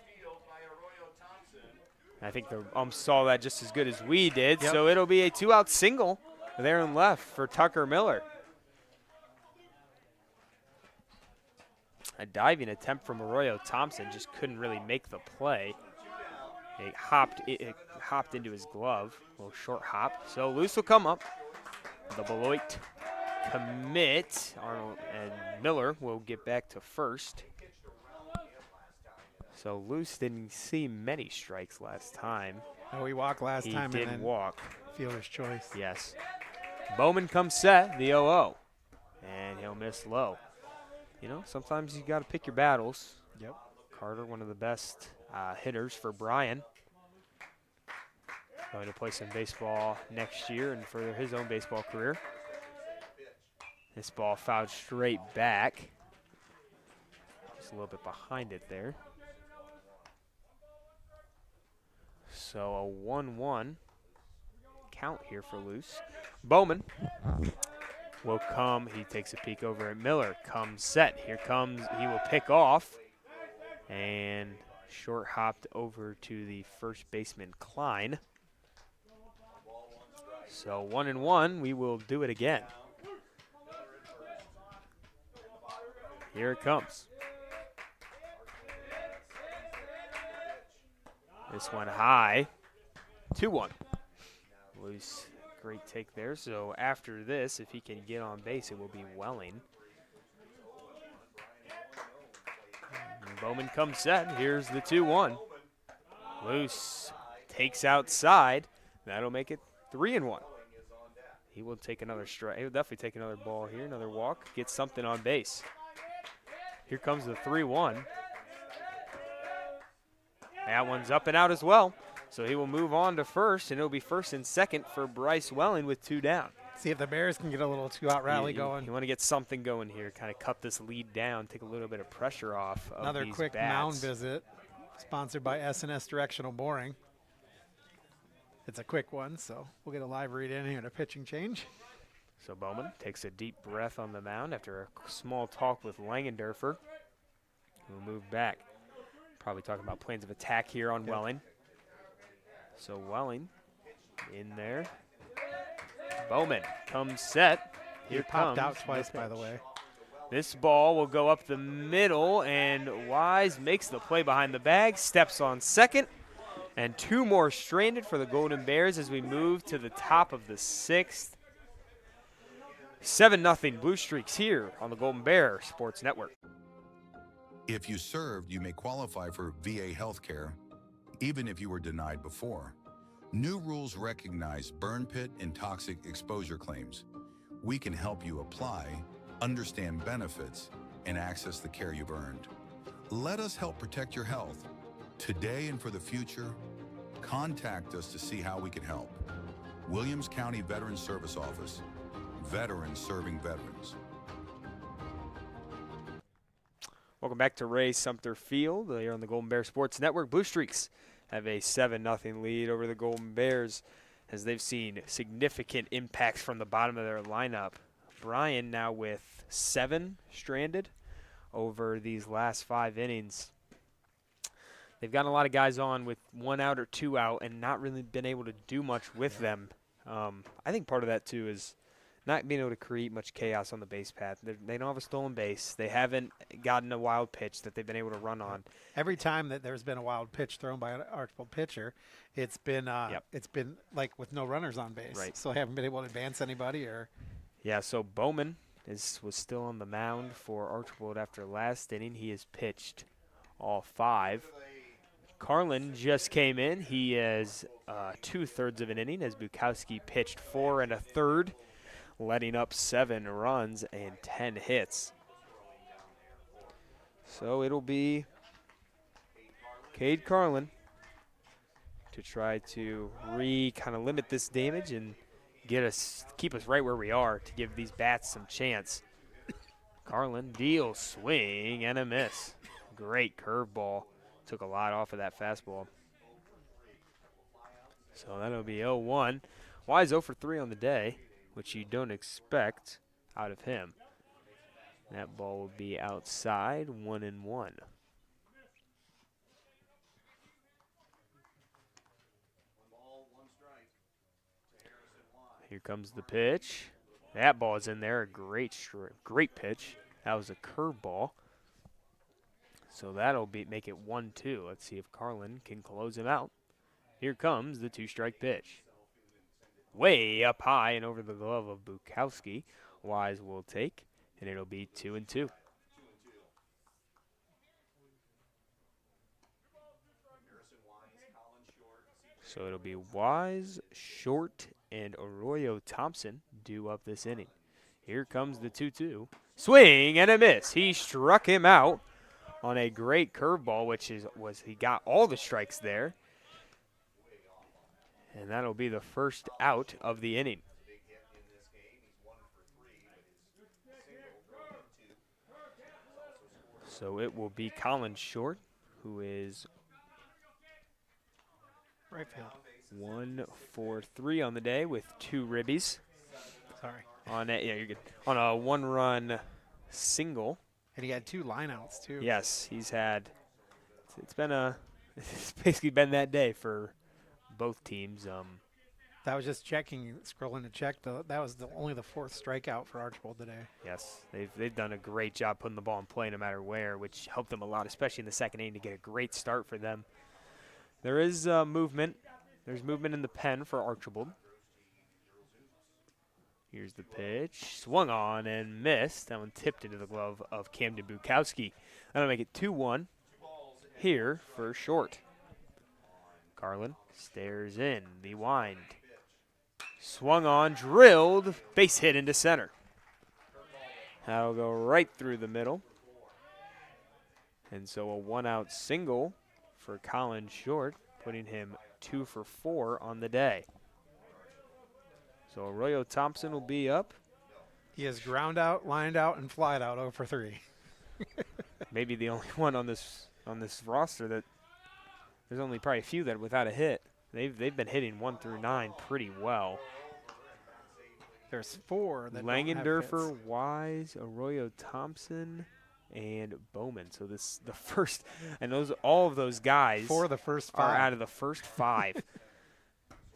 I think the ump saw that just as good as we did. Yep. So it'll be a 2-out single there in left for Tucker Miller. A diving attempt from Arroyo Thompson, just couldn't really make the play. It hopped into his glove, a little short hop. So Luce will come up. The Beloit commit. Arnold and Miller will get back to first. So Luce didn't see many strikes last time. Oh, he walked last time. He did walk. Fielder's choice. Yes. Bowman comes set, the 0-0. And he'll miss low. You know, sometimes you got to pick your battles. Yep. Carter, one of the best hitters for Bryan. Going to play some baseball next year and further his own baseball career. This ball fouled straight back. Just a little bit behind it there. So a 1-1 count here for Luce. Bowman will come. He takes a peek over at Miller. Comes set. Here comes. He will pick off. And short hopped over to the first baseman, Klein. So 1-1. We will do it again. Here it comes. This one high. 2-1. Luce, great take there. So after this, if he can get on base, it will be Welling. And Bowman comes set. Here's the 2-1. Luce takes outside. That'll make it 3-1. He will take another strike. He'll definitely take another ball here, another walk, get something on base. Here comes the 3-1. That one's up and out as well. So he will move on to first, and it'll be first and second for Bryce Welling with 2 down. See if the Bears can get a little 2-out rally going. You want to get something going here, kind of cut this lead down, take a little bit of pressure off of Another these quick bats. mound visit, sponsored by S&S Directional Boring. It's a quick one, so we'll get a live read in here and a pitching change. So Bowman takes a deep breath on the mound after a small talk with Langendorfer. We'll move back. Probably talking about plans of attack here on Welling. So Welling in there. Bowman comes set. He popped out twice, by the way. This ball will go up the middle, and Wise makes the play behind the bag, steps on second, and 2 more stranded for the Golden Bears as we move to the top of the 6th. 7-0 Blue Streaks here on the Golden Bear Sports Network. If you served, you may qualify for VA health care, even if you were denied before. New rules recognize burn pit and toxic exposure claims. We can help you apply, understand benefits, and access the care you've earned. Let us help protect your health. Today and for the future, contact us to see how we can help. Williams County Veterans Service Office. Veterans serving veterans. Welcome back to Ray Sumpter Field here on the Golden Bear Sports Network. Blue Streaks have a 7-0 lead over the Golden Bears as they've seen significant impacts from the bottom of their lineup. Bryan now with 7 stranded. over these last 5 innings. They've gotten a lot of guys on with 1 out or 2 out and not really been able to do much with them. I think part of that, too, is not being able to create much chaos on the base path. They don't have a stolen base. They haven't gotten a wild pitch that they've been able to run on. Every time that there's been a wild pitch thrown by an Archbold pitcher, it's been like with no runners on base. Right. So they haven't been able to advance anybody or. Yeah, so Bowman was still on the mound for Archbold after last inning. He has pitched all 5. Carlin just came in. He is 2/3 of an inning as Bukowski pitched 4 1/3, letting up 7 runs and 10 hits. So it'll be Cade Carlin to try to kind of limit this damage and keep us right where we are to give these bats some chance. Carlin deals, swing and a miss. Great curveball. Took a lot off of that fastball. So that'll be 0-1. Wise 0 for 3 on the day, which you don't expect out of him. That ball will be outside, 1-1. Here comes the pitch. That ball is in there. A great pitch. That was a curveball. So that'll make it 1-2. Let's see if Carlin can close him out. Here comes the 2-strike pitch. Way up high and over the glove of Bukowski. Wise will take, and it'll be 2-2. So it'll be Wise, Short, and Arroyo Thompson due up this inning. Here comes the 2-2. Swing and a miss. He struck him out on a great curveball, he got all the strikes there. And that'll be the first out of the inning. So it will be Colin Short, who is Right field. 1 for 3 on the day with 2 ribbies. Sorry. You're good. On a 1-run single. And he had 2 lineouts too. Yes, he's had. It's basically been that day for both teams. That was just scrolling to check. That was only the 4th strikeout for Archbold today. Yes, they've done a great job putting the ball in play no matter where, which helped them a lot, especially in the second inning to get a great start for them. There is movement. There's movement in the pen for Archbold. Here's the pitch. Swung on and missed. That one tipped into the glove of Camden Bukowski. That'll make it 2-1 here for Short. Carlin stares in. The wind. Swung on, drilled, base hit into center. That'll go right through the middle. And so a 1-out single for Colin Short, putting him 2 for 4 on the day. So Arroyo Thompson will be up. He has ground out, lined out, and flied out 0 for 3. Maybe the only one on this roster that there's only probably a few that without a hit. They've been hitting 1 through 9 pretty well. There's 4 that don't have Langendorfer, hits. Wise, Arroyo Thompson, and Bowman. So the first, and all of those guys 4 of the first 5 are out of the first 5.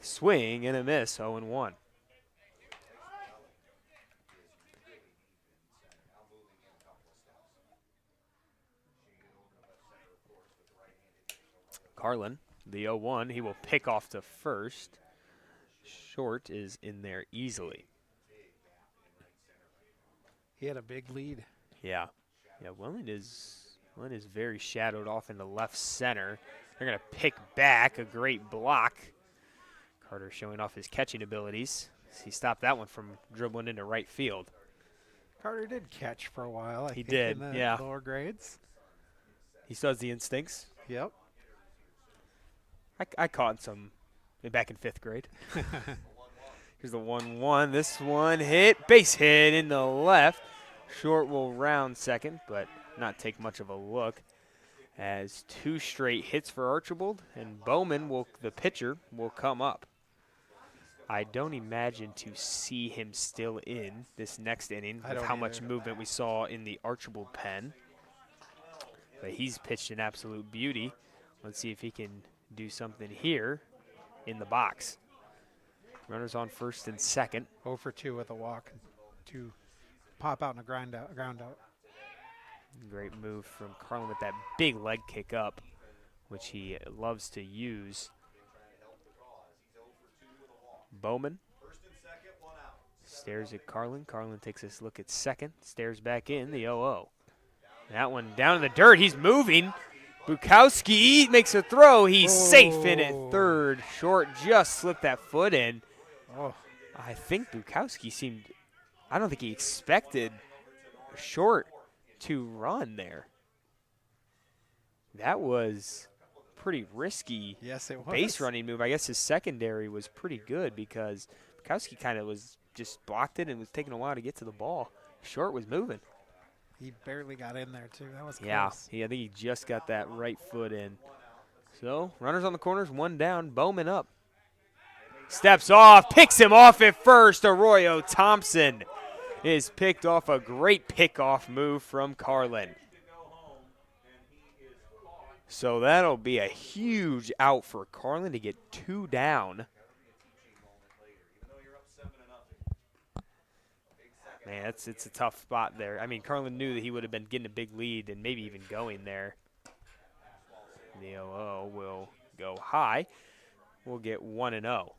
Swing and a miss, 0-1. Carlin, the 0-1, he will pick off to first. Short is in there easily. He had a big lead. Yeah. Welling is very shadowed off into left center. They're going to pick back, a great block. Carter showing off his catching abilities. He stopped that one from dribbling into right field. Carter did catch for a while. I think, did, in the yeah. lower grades. He still has the instincts. Yep. I caught some back in 5th grade. Here's the 1-1. This one hit, base hit in the left. Short will round second, but not take much of a look. As 2 straight hits for Archbold, and Bowman, the pitcher, will come up. I don't imagine to see him still in this next inning with how much movement we saw in the Archbold pen. But he's pitched an absolute beauty. Let's see if he can do something here in the box. Runners on first and second. 0 for 2 with a walk. 2 pop out and a ground out. Great move from Carlin with that big leg kick up, which he loves to use. Bowman stares at Carlin. Carlin takes a look at second, stares back in the 0-0. That one down in the dirt. He's moving. Bukowski makes a throw. He's safe in at third. Short just slipped that foot in. Oh. I think Bukowski seemed, I don't think he expected Short to run there. That was pretty risky. Yes, it was. Base running move. I guess his secondary was pretty good because Bukowski kind of was just blocked it and was taking a while to get to the ball. Short was moving. He barely got in there, too. That was close. Yeah, I think he just got that right foot in. So, runners on the corners, one down. Bowman up. Steps off, picks him off at first. Arroyo Thompson is picked off. A great pickoff move from Carlin. So that'll be a huge out for Carlin to get 2 down. Man, it's a tough spot there. I mean, Carlin knew that he would have been getting a big lead and maybe even going there. The 0-0 will go high. We'll get 1-0.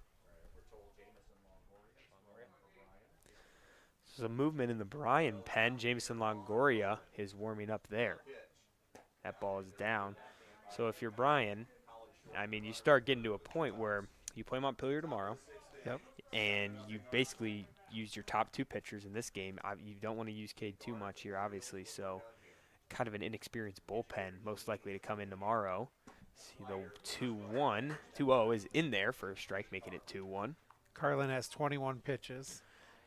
So a movement in the Bryan pen. Jameson Longoria is warming up there. That ball is down. So if you're Bryan, I mean, you start getting to a point where you play Montpelier tomorrow. Yep. And you basically use your top 2 pitchers in this game. You don't want to use Cade too much here, obviously. So kind of an inexperienced bullpen, most likely to come in tomorrow. See the 2-1. 2-0 is in there for a strike, making it 2-1. Carlin has 21 pitches.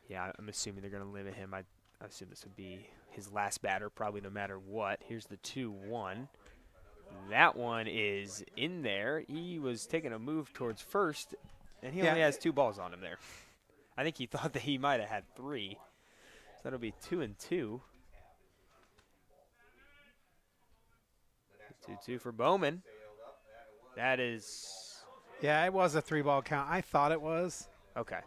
Yeah, I'm assuming they're going to limit him. I assume this would be his last batter, probably no matter what. Here's the 2-1. That one is in there. He was taking a move towards first, and he only has 2 balls on him there. I think he thought that he might have had 3. So that'll be 2-2. 2-2 for Bowman. That is. Yeah, it was a 3-ball count. I thought it was. Okay.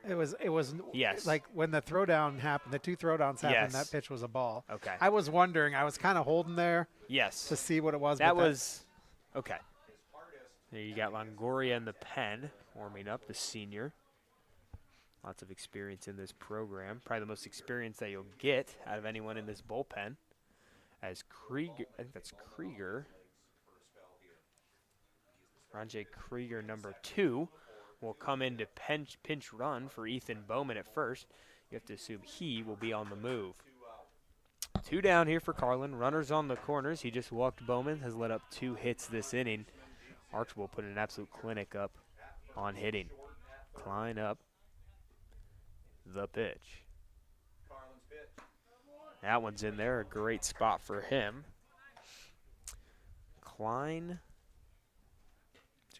It was. Yes. Like when the throwdown happened, the 2 throwdowns happened, Yes. that pitch was a ball. Okay. I was wondering. I was kind of holding there. Yes. To see what it was. That was. Okay. There you got Longoria in the pen, warming up, the senior. Lots of experience in this program. Probably the most experience that you'll get out of anyone in this bullpen. As Krieger, I think that's Krieger. Ronjay Krieger, number 2, will come in to pinch run for Ethan Bowman at first. You have to assume he will be on the move. 2 down here for Carlin. Runners on the corners. He just walked Bowman, has let up 2 hits this inning. Archbold put an absolute clinic up on hitting. Klein up. The pitch. That one's in there. A great spot for him. Klein.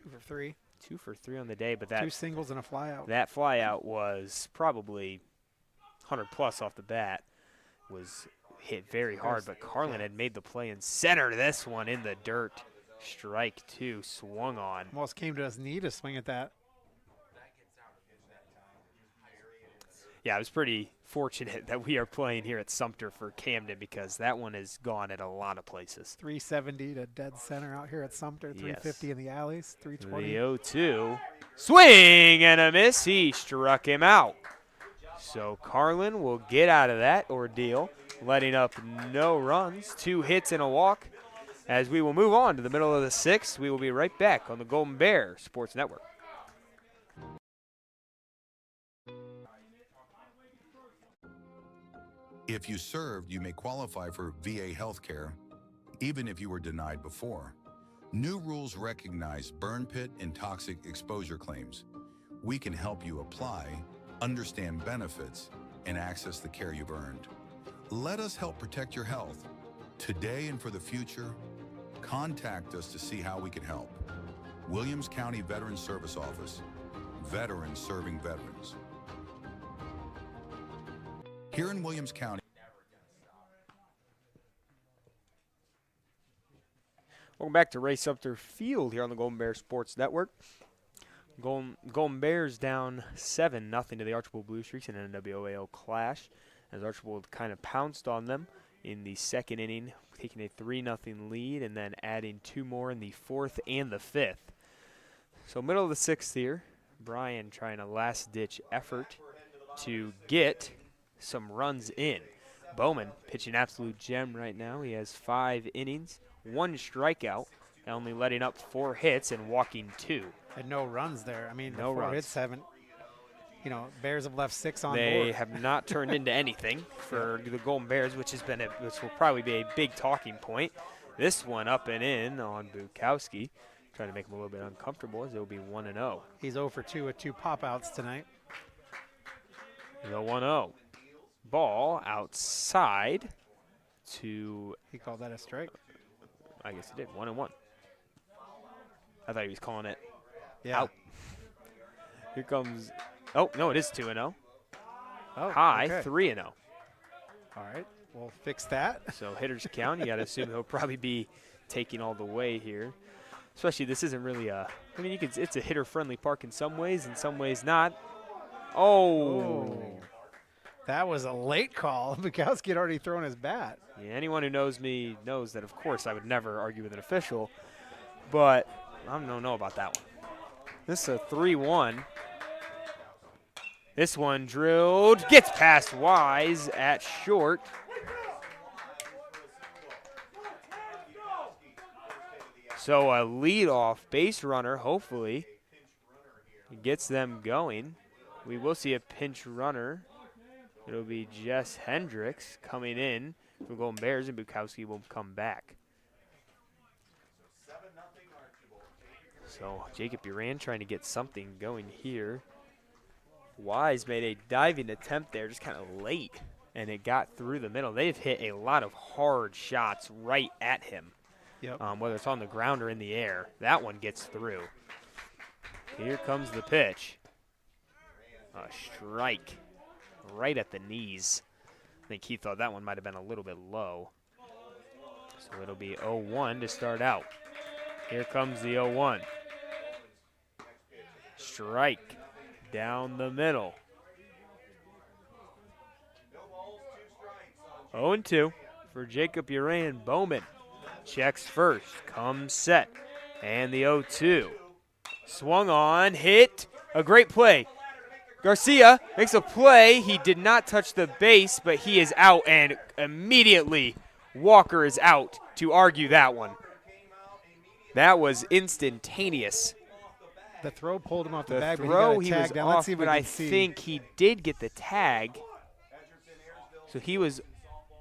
2 for 3. 2 for 3 on the day, but that 2 singles and a flyout. That flyout was probably 100+ off the bat. Was hit very hard, but Carlin had made the play and centered this one in the dirt. Strike 2, swung on. Almost came to his knee to swing at that. Yeah, I was pretty fortunate that we are playing here at Sumpter for Camden because that one is gone at a lot of places. 370 to dead center out here at Sumpter. 350 in the alleys. 320. The 0-2. Swing and a miss. He struck him out. So Carlin will get out of that ordeal, letting up no runs, 2 hits and a walk. As we will move on to the middle of the 6th, we will be right back on the Golden Bear Sports Network. If you served, you may qualify for VA health care, even if you were denied before. New rules recognize burn pit and toxic exposure claims. We can help you apply, understand benefits, and access the care you've earned. Let us help protect your health. Today and for the future, contact us to see how we can help. Williams County Veterans Service Office. Veterans serving veterans. Here in Williams County. Welcome back to Sumpter Field here on the Golden Bears Sports Network. Golden Bears down 7-0 to the Archbold Blue Streaks in an NWOAL clash, as Archbold kind of pounced on them in the second inning, taking a 3-0 lead and then adding 2 more in the 4th and the 5th. So middle of the 6th here, Bryan trying a last-ditch effort to get some runs in. Bowman pitching absolute gem right now. He has 5 innings, 1 strikeout, and only letting up 4 hits and walking 2. And no runs there. I mean, No the 4 runs. hits haven't, Bears have left 6 on They board. have not turned into anything for the Golden Bears, which will probably be a big talking point. This one up and in on Bukowski, trying to make him a little bit uncomfortable, as it will be 1-0. He's 0 for 2 with 2 pop-outs tonight. The 1-0. Ball outside to, He called that a strike. I guess he did, 1-1. I thought he was calling it Yeah. out. Here comes, oh, no, it is 2-0. Oh, High, okay. 3-0. All right, we'll fix that. So hitters count, you got to assume he'll probably be taking all the way here. Especially this isn't really it's a hitter-friendly park in some ways not. Oh. That was a late call. Bukowski had already thrown his bat. Yeah, anyone who knows me knows that, of course, I would never argue with an official, but I don't know about that one. This is a 3-1. This one drilled, gets past Wise at short. So a leadoff base runner, hopefully, gets them going. We will see a pinch runner. It'll be Jess Hendricks coming in for Golden Bears, and Bukowski will come back. So Jacob Uran trying to get something going here. Wise made a diving attempt there, just kind of late, and it got through the middle. They've hit a lot of hard shots right at him, whether it's on the ground or in the air. That one gets through. Here comes the pitch. A strike right at the knees. I think he thought that one might have been a little bit low. So it'll be 0-1 to start out. Here comes the 0-1. Strike down the middle. 0-2 for Jacob Uran. Bowman checks first, comes set, and the 0-2. Swung on, hit, a great play. Garcia makes a play. He did not touch the base, but he is out, and immediately Walker is out to argue that one. That was instantaneous. The throw pulled him off the, The bag, throw, but he he got a was tag down. Let's off, see if but we I can see. think he did get the tag. So he was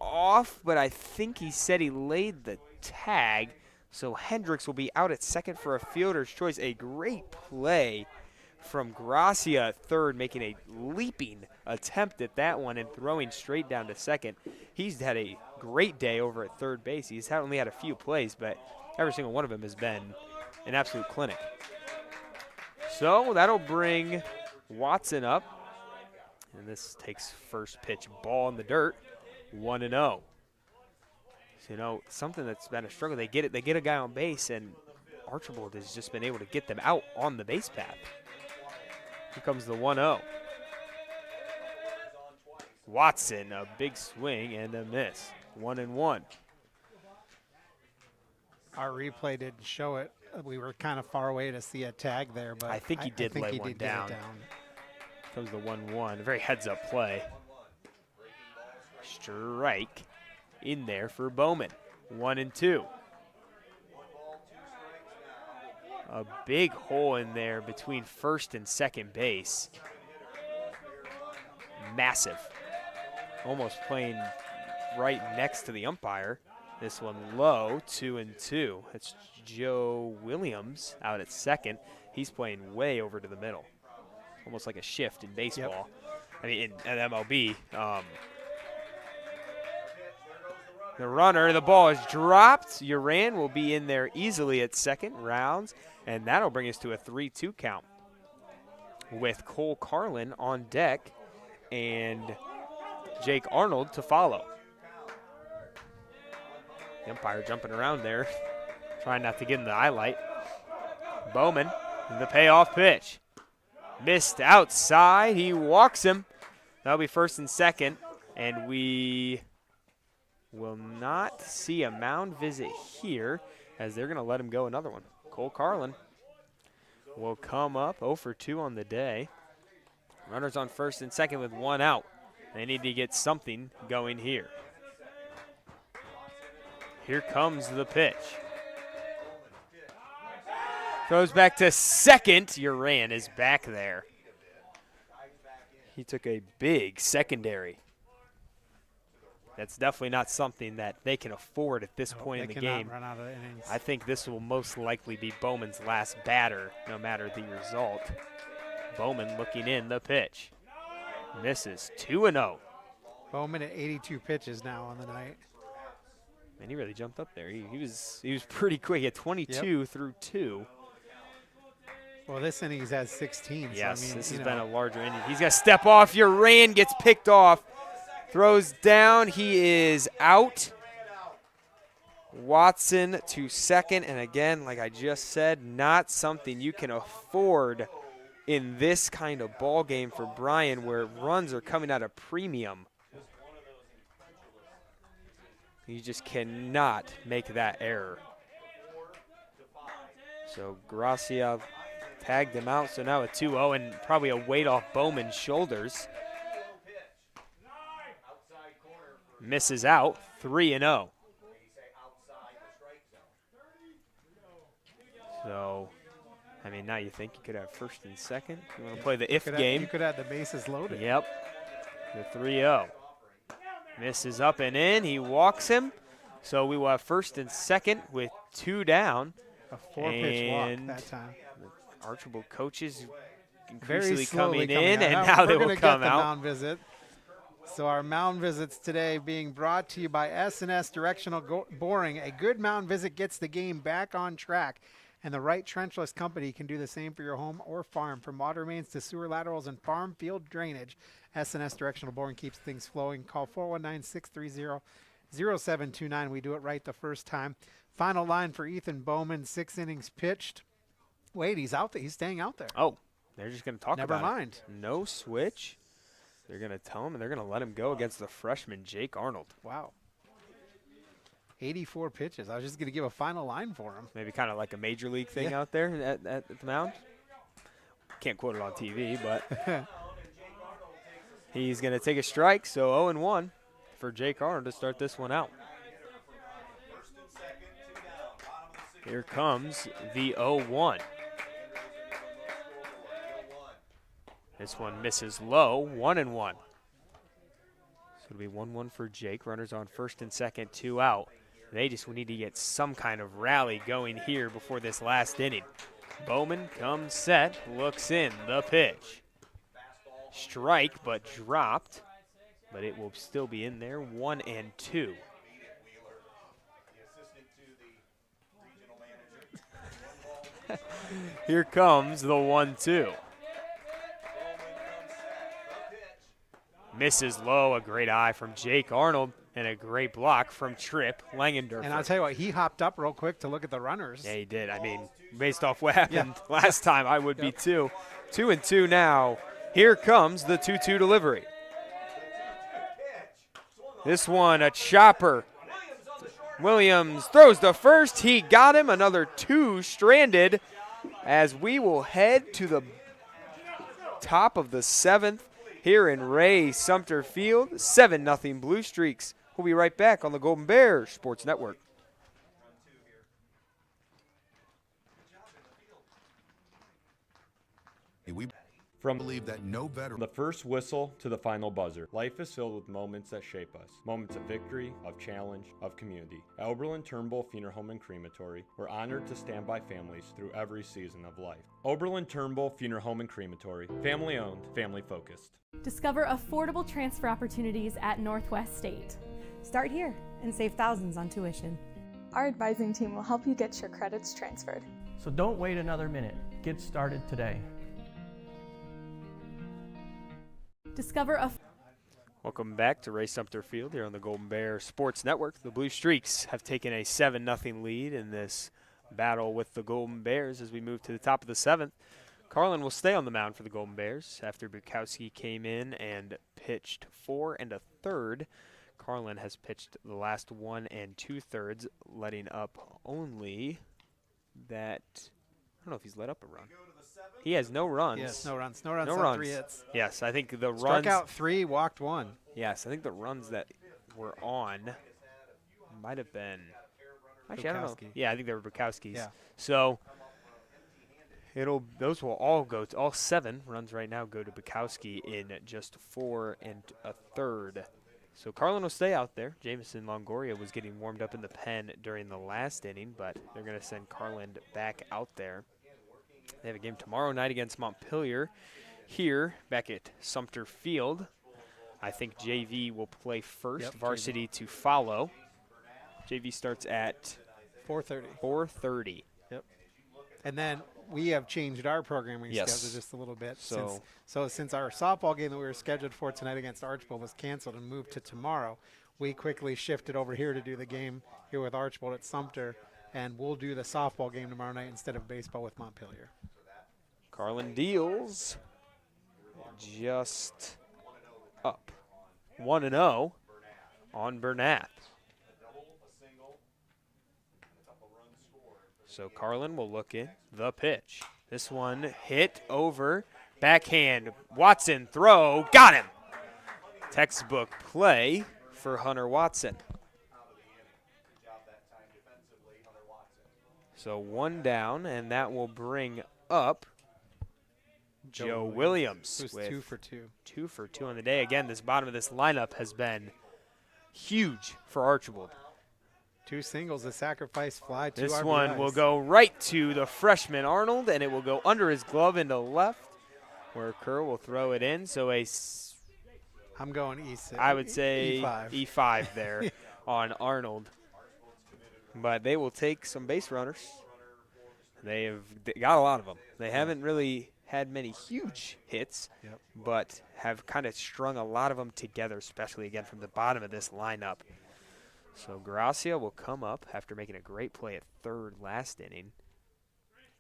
off, but I think he said he laid the tag. So Hendricks will be out at second for a fielder's choice. A great play from Gracia at third, making a leaping attempt at that one and throwing straight down to second. He's had a great day over at third base. He's only had a few plays, but every single one of them has been an absolute clinic. So that'll bring Watson up. And this takes first pitch ball in the dirt, 1-0. So, something that's been a struggle. They get a guy on base, and Archbold has just been able to get them out on the base path. Here comes the 1-0. Watson, a big swing and a miss. 1-1. Our replay didn't show it. We were kind of far away to see a tag there, but I think he did think lay he one did get it down. Comes the 1-1. A very heads-up play. Strike in there for Bowman. 1-2. A big hole in there between first and second base. Massive. Almost playing right next to the umpire. This one low, 2-2. It's Joe Williams out at second. He's playing way over to the middle. Almost like a shift in baseball. Yep. I mean, in MLB. The runner, the ball is dropped. Uran will be in there easily at second, rounds, and that'll bring us to a 3-2 count with Cole Carlin on deck and Jake Arnold to follow. The umpire jumping around there. Trying not to get in the highlight. Bowman, the payoff pitch. Missed outside. He walks him. That'll be first and second. And we will not see a mound visit here as they're going to let him go another one. Cole Carlin will come up 0 for 2 on the day. Runners on first and second with 1 out. They need to get something going here. Here comes the pitch. Throws back to second. Uran is back there. He took a big secondary. That's definitely not something that they can afford at this point in the game. Run out of innings. I think this will most likely be Bowman's last batter, no matter the result. Bowman looking in the pitch. Misses 2-0. Bowman at 82 pitches now on the night. And he really jumped up there. He was pretty quick. He had 22 through 2. Well, this inning he's had 16. Yes, so, I mean, this has been a larger inning. He's got to step off. Uran gets picked off. Throws down. He is out. Watson to second. And again, like I just said, not something you can afford in this kind of ball game for Bryan, where runs are coming at a premium. You just cannot make that error. So Gracia tagged him out, so now a 2-0 and probably a weight off Bowman's shoulders. Misses out, 3-0. So, I mean, now you think you could have first and second. You want to play the if game. You could have the bases loaded. Yep, the 3-0. Misses up and in. He walks him. So we will have first and second with 2 down. A 4-pitch walk that time. Archbold coaches Very increasingly slowly coming in, and out. now they We're will gonna come get the out. mound visit. So our mound visits today being brought to you by S&S Directional Boring. A good mound visit gets the game back on track, and the right trenchless company can do the same for your home or farm. From water mains to sewer laterals and farm field drainage, S&S Directional Boring keeps things flowing. Call 419-630-0729. We do it right the first time. Final line for Ethan Bowman, 6 innings pitched. Wait, he's out there. He's staying out there. Oh, they're just going to talk Never about mind. it. No switch. They're going to tell him, and they're going to let him go against the freshman, Jake Arnold. Wow. 84 pitches. I was just going to give a final line for him. Maybe kind of like a major league thing out there at the mound. Can't quote it on TV, but he's going to take a strike, so 0-1 for Jake Arnold to start this one out. Here comes the 0-1. This one misses low, 1-1. So it'll be 1-1 for Jake. Runners on first and second, 2 out. They just need to get some kind of rally going here before this last inning. Bowman comes set, looks in, the pitch. Strike, but dropped. But it will still be in there, 1-2. Here comes the 1-2. Misses low, a great eye from Jake Arnold, and a great block from Tripp Langendorfer. And I'll tell you what, he hopped up real quick to look at the runners. Yeah, he did. I mean, based off what happened last time, I would be too. 2-2 now. Here comes the 2-2 delivery. This one, a chopper. Williams throws the first. He got him. Another 2 stranded as we will head to the top of the 7th here in Ray Sumpter Field. 7-0 Blue Streaks. We'll be right back on the Golden Bears Sports Network. We From believe that no veteran. the first whistle to the final buzzer, life is filled with moments that shape us. Moments of victory, of challenge, of community. At Oberlin-Turnbull Funeral Home and Crematory, we're honored to stand by families through every season of life. Oberlin-Turnbull Funeral Home and Crematory, family owned, family focused. Discover affordable transfer opportunities at Northwest State. Start here and save thousands on tuition. Our advising team will help you get your credits transferred. So don't wait another minute. Get started today. Welcome back to Ray Sumpter Field here on the Golden Bears Sports Network. The Blue Streaks have taken a 7-0 lead in this battle with the Golden Bears as we move to the top of the 7th. Carlin will stay on the mound for the Golden Bears after Bukowski came in and pitched 4 1/3. Carlin has pitched the last 1 2/3, letting up only that. I don't know if he's let up a run. He has no runs. Yes, no runs. No runs No on runs. 3 hits. Yes, I think the Struck runs. out 3, walked 1. Yes, I think the runs that were on might have been. Actually, I don't know. Bukowski. Yeah, I think they were Bukowski's. Yeah. So those will all go to all 7 runs right now go to Bukowski in just 4 1/3. So Carlin will stay out there. Jamison Longoria was getting warmed up in the pen during the last inning, but they're going to send Carlin back out there. They have a game tomorrow night against Montpelier here back at Sumpter Field. I think JV will play first, Yep, varsity to follow. JV starts at 4:30. 4:30. Yep. And then we have changed our programming Yes. schedule just a little bit. So- Since our softball game that we were scheduled for tonight against Archbold was canceled and moved to tomorrow, we quickly shifted over here to do the game here with Archbold at Sumpter, and we'll do the softball game tomorrow night instead of baseball with Montpelier. Carlin deals just up 1-0 on Bernath. So Carlin will look in the pitch. This one hit over, backhand, Watson throw, got him. Textbook play for Hunter Watson. So 1 down, and that will bring up Joe Williams. Who's with 2 for 2. 2 for 2 on the day. Again, this bottom of this lineup has been huge for Archbold. 2 singles, a sacrifice fly, 2 This RBIs. one will go right to the freshman Arnold, and it will go under his glove into left, where Kerr will throw it in. So I'm going E6. I would say E5. E5 there on Arnold. But they will take some base runners. They got a lot of them. They haven't really had many huge hits, but have kind of strung a lot of them together, especially again from the bottom of this lineup. So Gracia will come up after making a great play at third last inning.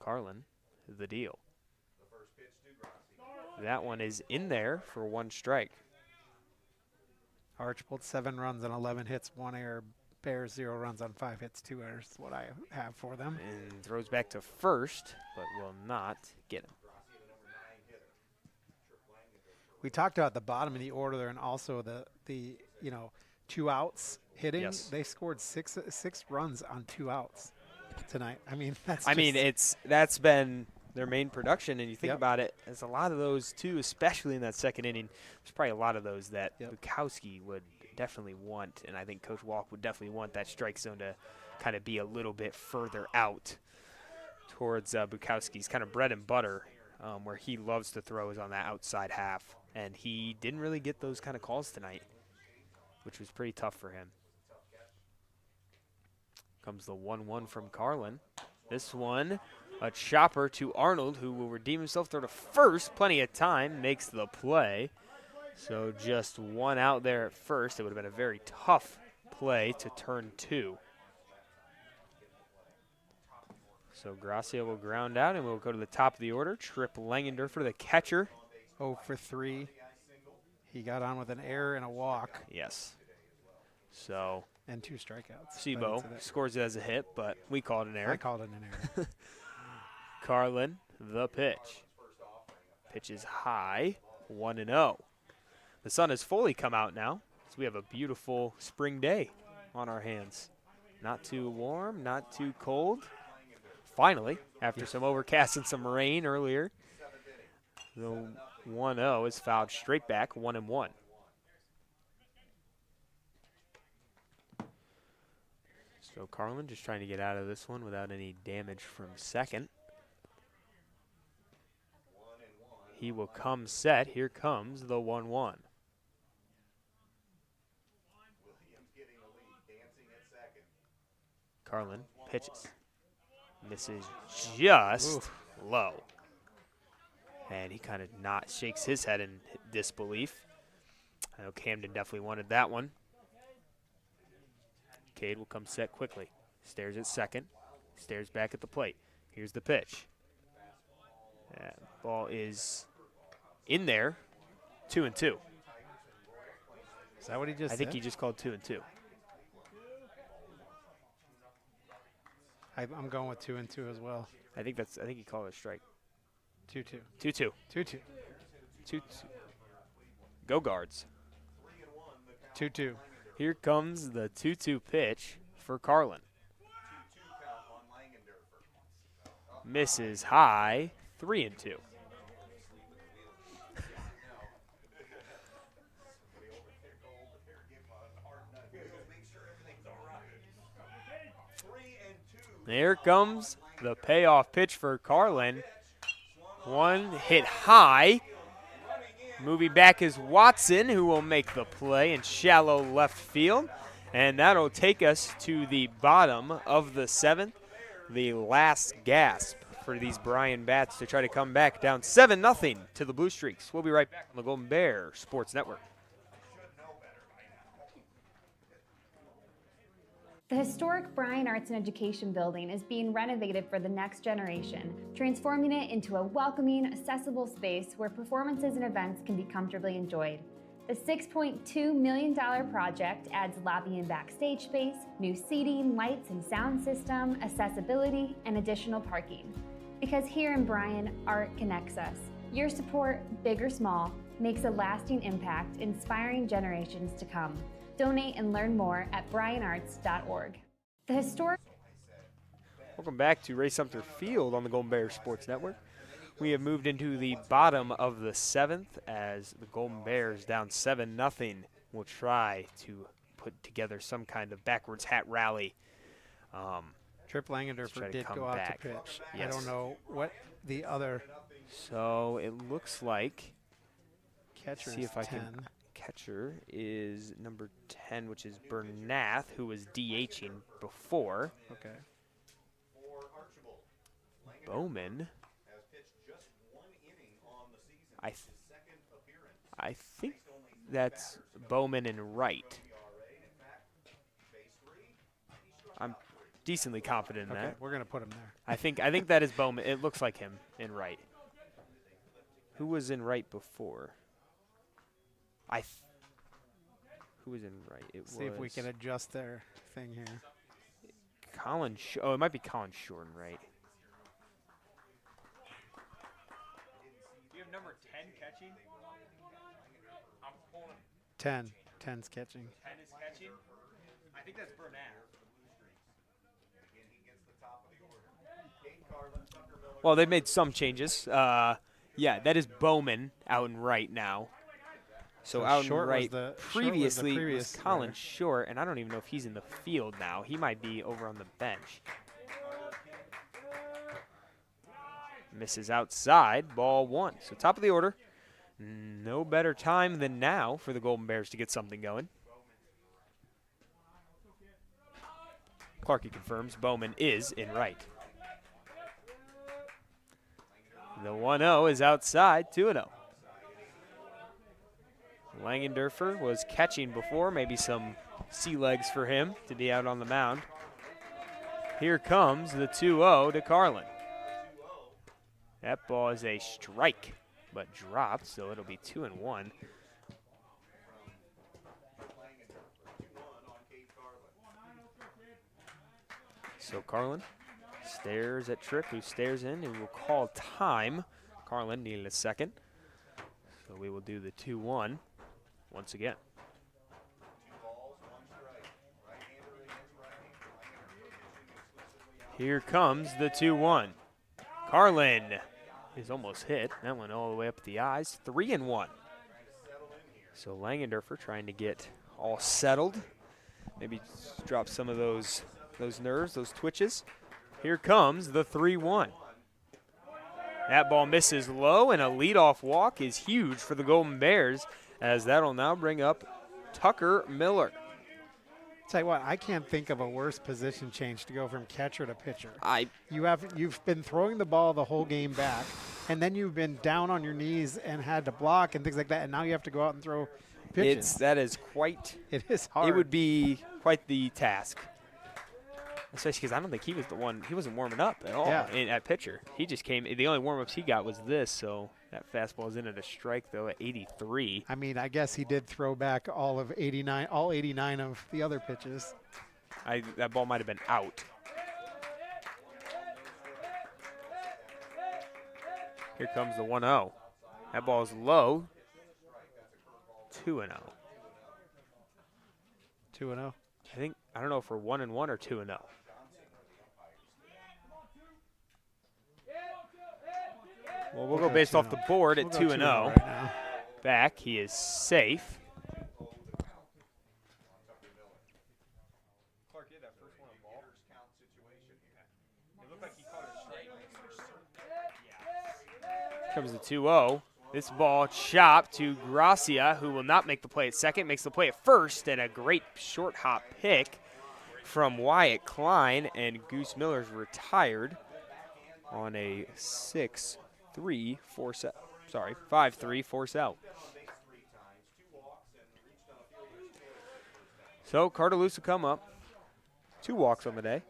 Carlin, the deal. That one is in there for 1 strike. Archbold 7 runs on 11 hits, 1 error. Bears 0 runs on 5 hits, 2 errors. What I have for them. And throws back to first, but will not get him. We talked about the bottom of the order there, and also the 2 outs hitting. Yes. They scored six runs on 2 outs tonight. I mean, that's been their main production, and you think Yep. about it, there's a lot of those too, especially in that second inning. There's probably a lot of those that Bukowski would definitely want, and I think Coach Walk would definitely want that strike zone to kind of be a little bit further out towards Bukowski's kind of bread and butter, where he loves to throw is on that outside half, and he didn't really get those kind of calls tonight, which was pretty tough for him. Comes the 1-1 from Carlin. This one, a chopper to Arnold, who will redeem himself, throw to first, plenty of time, makes the play. So just 1 out there at first. It would have been a very tough play to turn 2. So Gracia will ground out, and we'll go to the top of the order. Trip Langendorfer for the catcher. 0 for 3. He got on with an error and a walk. Yes. So. And 2 strikeouts. Sibo scores it as a hit, but we called it an error. I called it an error. Carlin, the pitch. Pitch is high, 1-0. The sun has fully come out now, so we have a beautiful spring day on our hands. Not too warm, not too cold. Finally, after some overcast and some rain earlier, the 1-0 is fouled straight back, 1-1. So Carlin just trying to get out of this one without any damage from second. He will come set. Here comes the 1-1. Carlin pitches. Misses just low. And he kind of shakes his head in disbelief. I know Camden definitely wanted that one. Cade will come set quickly. Stares at second. Stares back at the plate. Here's the pitch. That ball is in there. 2-2. Is that what he just I think said? he just called 2-2. I'm going with 2-2 as well. I think he called it a strike. 2-2. 2-2. 2-2. 2-2. Go Guards. 2-2. Here comes the 2-2 pitch for Carlin. Misses high. 3-2. There comes the payoff pitch for Carlin. One hit high. Moving back is Watson, who will make the play in shallow left field. And that'll take us to the bottom of the 7th. The last gasp for these Bryan Bats to try to come back down 7-0 to the Blue Streaks. We'll be right back on the Golden Bear Sports Network. The historic Bryan Arts and Education building is being renovated for the next generation, transforming it into a welcoming, accessible space where performances and events can be comfortably enjoyed. The $6.2 million project adds lobby and backstage space, new seating, lights and sound system, accessibility, and additional parking. Because here in Bryan, art connects us. Your support, big or small, makes a lasting impact, inspiring generations to come. Donate and learn more at bryanarts.org. The historic. Welcome back to Ray Sumpter Field on the Golden Bears Sports Network. We have moved into the bottom of the 7th as the Golden Bears down 7-0 will try to put together some kind of backwards hat rally. Trip Langendorfer did go out to pitch. Yes. I don't know what the other. So it looks like. Catcher See is if I 10. can. Catcher is number 10, which is Bernath, who was DHing before. Okay. Bowman. I think that's Bowman and Wright. I'm decently confident in Okay, that. we're gonna put him there. I think that is Bowman. It looks like him in right. Who was in right before? Who was in right? It See was if we can adjust their thing here. Colin. Oh, it might be Colin Shore in right. Do you have number 10 catching? I'm pulling. 10. 10's catching. 10 is catching. I think that's Bernath. Well, they've made some changes. Yeah, that is Bowman out in right now. So out in right previously was Colin Short, and I don't even know if he's in the field now. He might be over on the bench. Misses outside, ball 1. So top of the order. No better time than now for the Golden Bears to get something going. Clarkey confirms Bowman is in right. The 1-0 is outside, 2-0. Langendorfer was catching before, maybe some sea legs for him to be out on the mound. Here comes the 2-0 to Carlin. That ball is a strike, but dropped, so it'll be 2-1. So Carlin stares at Tripp, who stares in, and will call time. Carlin needed a second. So we will do the 2-1 once again. Here comes the 2-1. Carlin is almost hit. That went all the way up the eyes. 3-1. So Langendorfer trying to get all settled. Maybe drop some of those nerves, those twitches. Here comes the 3-1. That ball misses low, and a leadoff walk is huge for the Golden Bears, as that'll now bring up Tucker Miller. Tell you what, I can't think of a worse position change to go from catcher to pitcher. You've been throwing the ball the whole game back, and then you've been down on your knees and had to block and things like that, and now you have to go out and throw pitches. That is quite. It is hard. It would be quite the task. Especially because I don't think he was the one. He wasn't warming up at all Yeah. at pitcher. He just came. The only warm-ups he got was this. So that fastball is in at a strike, though, at 83. I mean, I guess he did throw back all 89 of the other pitches. That ball might have been out. Here comes the 1-0. That ball is low. 2-0. 2-0. I don't know if we're 1-1 or 2-0. Well, we'll go based off the board at 2-0. Right now. Back, he is safe. Comes the 2-0. This ball chopped to Gracia, who will not make the play at second, makes the play at first, and a great short hop pick from Wyatt Klein, and Goose Miller's retired on a 5-3 force out. So Carter Luce will come up. 2 walks on the day.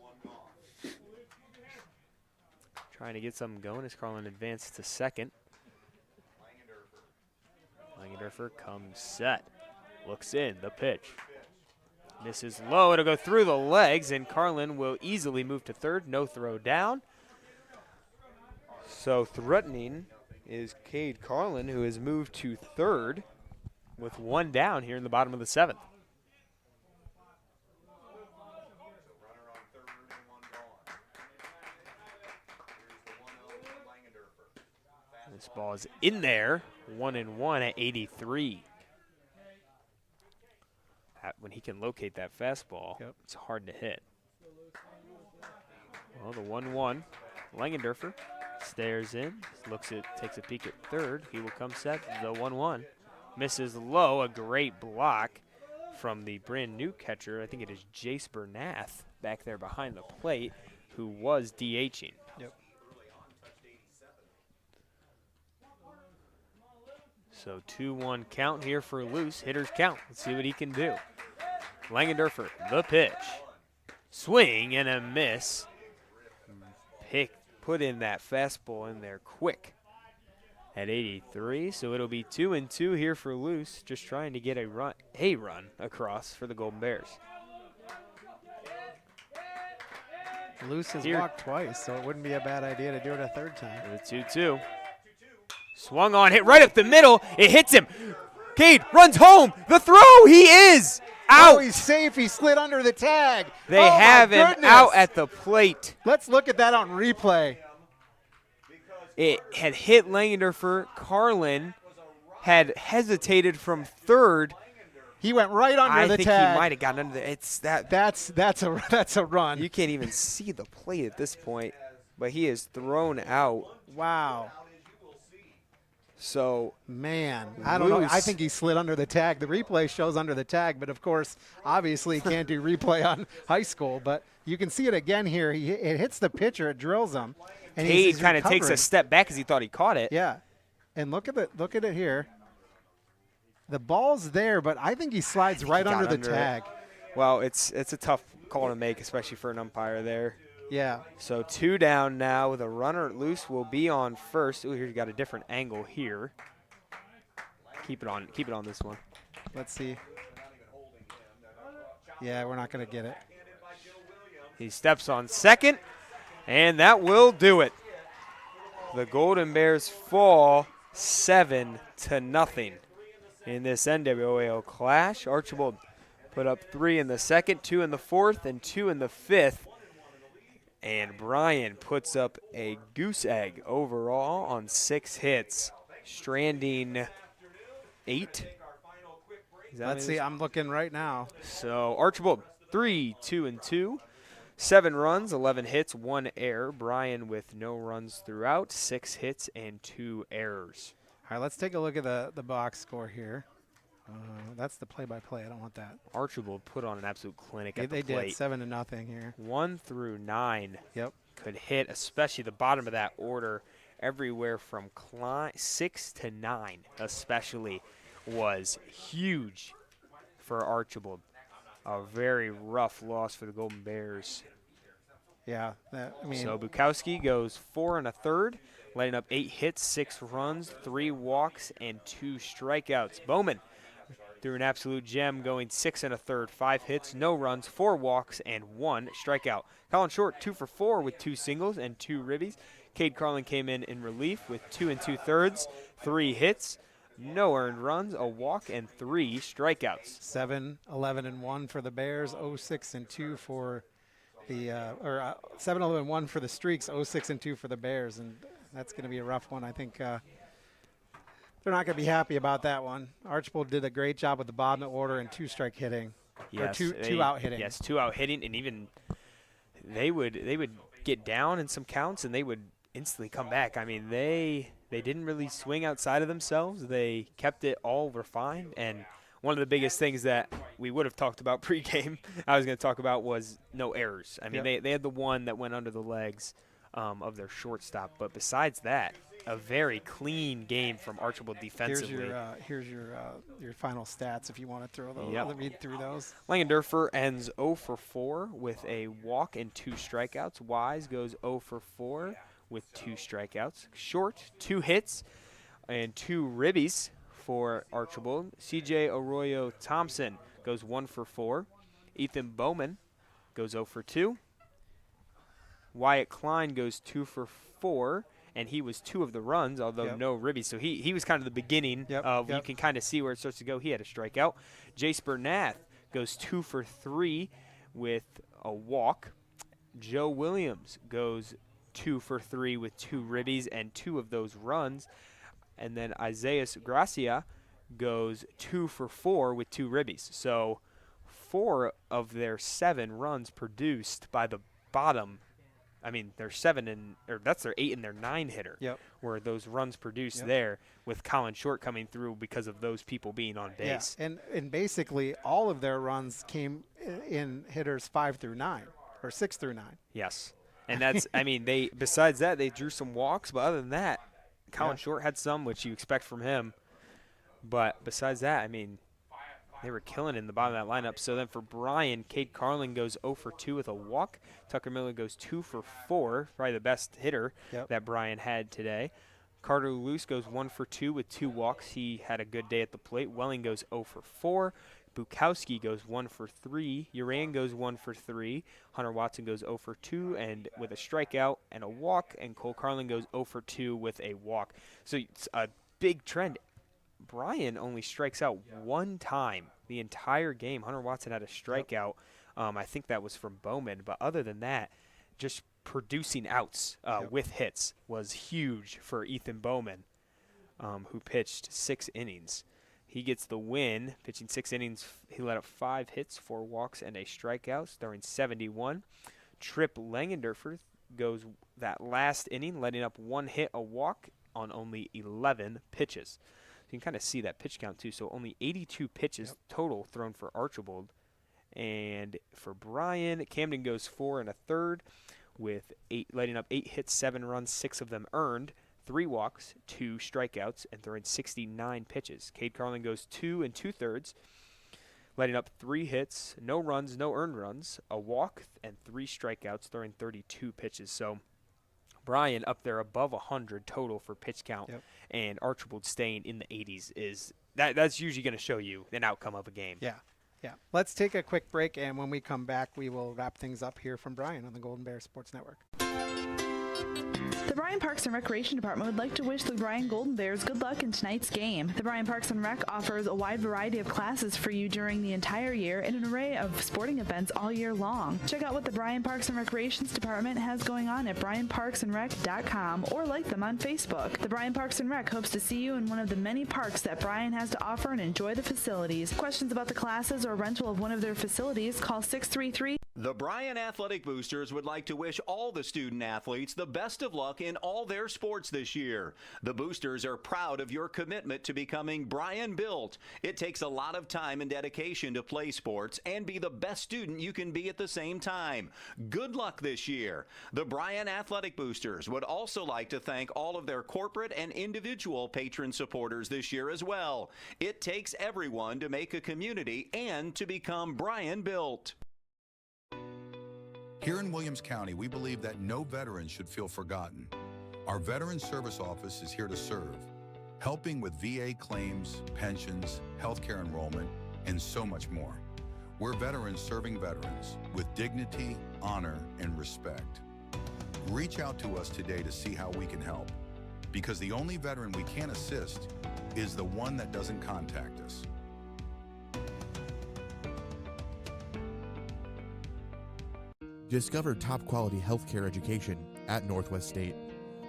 Trying to get something going as Carlin advances to second. Langendorfer comes set. Looks in, the pitch. Misses low, it'll go through the legs, and Carlin will easily move to third. No throw down. So threatening is Cade Carlin, who has moved to third with 1 down here in the bottom of the 7th. This ball is in there, 1-1 at 83. When he can locate that fastball, It's hard to hit. Well, the 1-1, Langendorfer stares in, takes a peek at third. He will come set, the 1-1. Misses low, a great block from the brand new catcher. I think it is Jace Bernath back there behind the plate, who was DHing. Yep. So 2-1 count here for Luce. Hitters count. Let's see what he can do. Langendorfer, the pitch. Swing and a miss. Put in that fastball in there quick at 83. So it'll be 2-2 here for Luce. Just trying to get a run across for the Golden Bears. Luce has walked twice, so it wouldn't be a bad idea to do it a third time. The 2-2. Swung on, hit right up the middle. It hits him. Cade runs home. The throw, he is out. Oh, he's safe. He slid under the tag. They have him out at the plate. Let's look at that on replay. It had hit Langendorfer. Carlin had hesitated from third. He went right under the tag. I think he might have gotten under there. That's a run. You can't even see the plate at this point, but he is thrown out. Wow. So, man, I don't know. I think he slid under the tag. The replay shows under the tag, but of course, obviously, you can't do replay on high school. But you can see it again here. It hits the pitcher. It drills him. And Cade kind of takes a step back because he thought he caught it. Yeah, and look at it here. The ball's there, but I think he slides right under the tag. Well, it's a tough call to make, especially for an umpire there. Yeah. So 2 down now with a runner loose will be on first. Ooh, here you got a different angle here. Keep it on this one. Let's see. Yeah, we're not going to get it. He steps on second, and that will do it. The Golden Bears fall 7-0 in this NWOAL clash. Archbold put up 3 in the second, 2 in the fourth, and 2 in the fifth. And Bryan puts up a goose egg overall on 6 hits, stranding 8. Let's see. I'm looking right now. So Archbold 3-2-2, 7 runs, 11 hits, 1 error. Bryan with no runs throughout, 6 hits and 2 errors. All right, let's take a look at the box score here. That's the play-by-play. I don't want that. Archbold put on an absolute clinic at the plate. They did 7-0 here. 1 through 9. Yep. Could hit, especially the bottom of that order, everywhere from 6 to 9, especially, was huge for Archbold. A very rough loss for the Golden Bears Yeah, so Bukowski goes 4 1/3, letting up 8 hits, 6 runs, 3 walks, and 2 strikeouts. Bowman threw an absolute gem, going 6 1/3, 5 hits, no runs, 4 walks, and 1 strikeout. Colin Short 2 for 4 with 2 singles and 2 ribbies. Cade Carlin came in relief with 2 2/3, 3 hits, no earned runs, a walk, and 3 strikeouts. 7-11-1 for the Bears, 0-6-2 for the 7-11-1 for the Streaks, 0-6-2 for the Bears, and that's going to be a rough one. I think they're not going to be happy about that one. Archbold did a great job with the bottom of the order and 2-strike hitting, yes, or two out hitting. Yes, 2 out hitting, and even they would get down in some counts and they would instantly come back. I mean, they didn't really swing outside of themselves. They kept it all refined, and one of the biggest things that we would have talked about pregame, I was going to talk about, was no errors. I mean, they had the one that went under the legs of their shortstop, but besides that, a very clean game from Archbold defensively. Here's your final stats if you want to throw those. Read through those. Langendorfer ends 0 for 4 with a walk and 2 strikeouts. Wise goes 0 for 4 with 2 strikeouts. Short, 2 hits and 2 ribbies for Archbold. CJ Arroyo Thompson goes 1 for 4. Ethan Bowman goes 0 for 2. Wyatt Klein goes 2 for 4, and he was 2 of the runs, although no ribbies. So he was kind of the beginning of, you can kind of see where it starts to go. He had a strikeout. Jace Bernath goes 2 for 3 with a walk. Joe Williams goes 2 for 3 with 2 ribbies and 2 of those runs. And then Isaiah Gracia goes 2 for 4 with 2 ribbies. So 4 of their 7 runs produced by the bottom. I mean, they're 7 that's their 8 and their 9 hitter. Where those runs produced there, with Colin Short coming through because of those people being on base. Yeah, and basically all of their runs came in hitters 5 through 9 or 6 through 9. Yes, and that's I mean, besides that they drew some walks, but other than that, Colin Short had some, which you expect from him. But besides that, I mean, they were killing in the bottom of that lineup. So then for Bryan, Cade Carlin goes 0 for 2 with a walk. Tucker Miller goes 2 for 4, probably the best hitter that Bryan had today. Carter Luce goes 1 for 2 with 2 walks. He had a good day at the plate. Welling goes 0 for 4. Bukowski goes 1 for 3. Uran goes 1 for 3. Hunter Watson goes 0 for 2 and with a strikeout and a walk. And Cole Carlin goes 0 for 2 with a walk. So it's a big trend. Bryan only strikes out 1 time the entire game. Hunter Watson had a strikeout. I think that was from Bowman. But other than that, just producing outs with hits was huge for Ethan Bowman, who pitched 6 innings. He gets the win, pitching 6 innings. He let up 5 hits, 4 walks, and a strikeout, throwing 71. Trip Langendorfer goes that last inning, letting up 1 hit, a walk on only 11 pitches. So you can kind of see that pitch count, too. So only 82 pitches total thrown for Archbold. And for Bryan, Camden goes 4 1/3 with letting up 8 hits, 7 runs, 6 of them earned. 3 walks, 2 strikeouts, and throwing 69 pitches. Cade Carlin goes 2 2/3, letting up 3 hits, no runs, no earned runs, a walk, and 3 strikeouts, throwing 32 pitches. So Bryan up there above 100 total for pitch count, and Archbold staying in the 80s is that's usually going to show you an outcome of a game. Yeah. Let's take a quick break, and when we come back, we will wrap things up here from Bryan on the Golden Bears Sports Network. The Bryan Parks and Recreation Department would like to wish the Bryan Golden Bears good luck in tonight's game. The Bryan Parks and Rec offers a wide variety of classes for you during the entire year and an array of sporting events all year long. Check out what the Bryan Parks and Recreations Department has going on at bryanparksandrec.com or like them on Facebook. The Bryan Parks and Rec hopes to see you in one of the many parks that Bryan has to offer and enjoy the facilities. Questions about the classes or rental of one of their facilities, call 633. The Bryan Athletic Boosters would like to wish all the student athletes the best of luck in all their sports this year. The Boosters are proud of your commitment to becoming Bryan Built. It takes a lot of time and dedication to play sports and be the best student you can be at the same time. Good luck this year. The Bryan Athletic Boosters would also like to thank all of their corporate and individual patron supporters this year as well. It takes everyone to make a community and to become Bryan Built. Here in Williams County, we believe that no veteran should feel forgotten. Our Veteran Service Office is here to serve, helping with VA claims, pensions, healthcare enrollment, and so much more. We're veterans serving veterans with dignity, honor, and respect. Reach out to us today to see how we can help, because the only veteran we can assist is the one that doesn't contact us. Discover top quality healthcare education at Northwest State.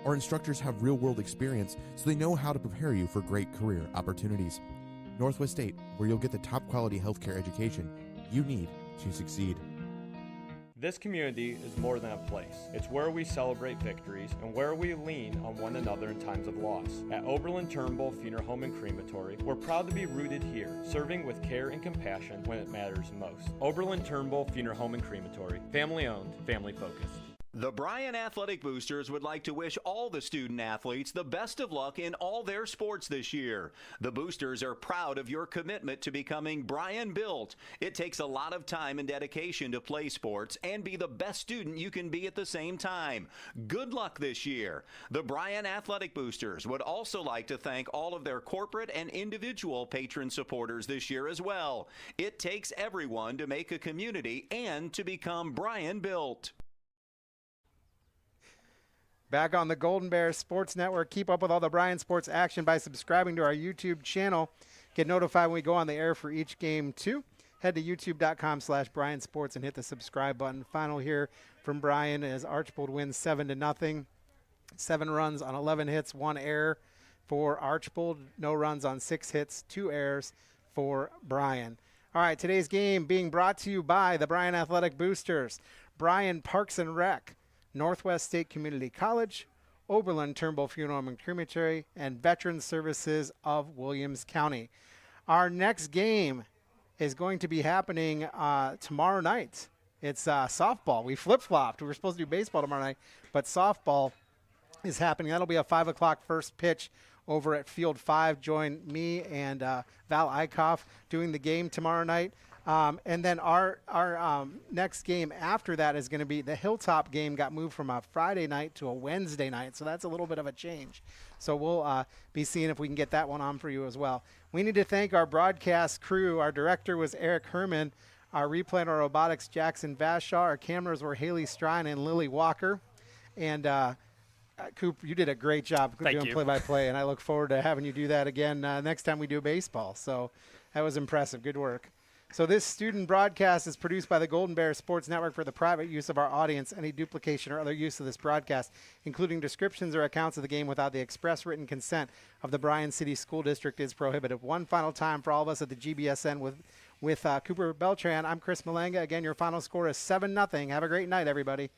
Our instructors have real world experience, so they know how to prepare you for great career opportunities. Northwest State, where you'll get the top quality healthcare education you need to succeed. This community is more than a place. It's where we celebrate victories and where we lean on one another in times of loss. At Oberlin-Turnbull Funeral Home and Crematory, we're proud to be rooted here, serving with care and compassion when it matters most. Oberlin-Turnbull Funeral Home and Crematory, family owned, family focused. The Bryan Athletic Boosters would like to wish all the student athletes the best of luck in all their sports this year. The Boosters are proud of your commitment to becoming Bryan Built. It takes a lot of time and dedication to play sports and be the best student you can be at the same time. Good luck this year. The Bryan Athletic Boosters would also like to thank all of their corporate and individual patron supporters this year as well. It takes everyone to make a community and to become Bryan Built. Back on the Golden Bears Sports Network. Keep up with all the Bryan Sports action by subscribing to our YouTube channel. Get notified when we go on the air for each game, too. Head to youtube.com/Bryan Sports and hit the subscribe button. Final here from Bryan as Archbold wins 7-0. 7 runs on 11 hits, 1 error for Archbold. No runs on 6 hits, 2 errors for Bryan. All right, today's game being brought to you by the Bryan Athletic Boosters, Bryan Parks and Rec, Northwest State Community College, Oberlin-Turnbull Funeral Home and Crematory, and Veterans Services of Williams County. Our next game is going to be happening tomorrow night. It's softball. We flip-flopped. We were supposed to do baseball tomorrow night, but softball is happening. That'll be a 5 o'clock first pitch over at Field 5. Join me and Val Eichhoff doing the game tomorrow night. And then our next game after that is going to be the Hilltop game. Got moved from a Friday night to a Wednesday night, so that's a little bit of a change. So we'll be seeing if we can get that one on for you as well. We need to thank our broadcast crew. Our director was Eric Herman. Our replay and our robotics, Jackson Vashaw. Our cameras were Haley Strine and Lily Walker. And Coop, you did a great job doing play-by-play, and I look forward to having you do that again next time we do baseball. So that was impressive. Good work. So this student broadcast is produced by the Golden Bears Sports Network for the private use of our audience. Any duplication or other use of this broadcast, including descriptions or accounts of the game without the express written consent of the Bryan City School District, is prohibited. One final time for all of us at the GBSN with Cooper Beltran. I'm Chris Malanga. Again, your final score is 7-0. Have a great night, everybody.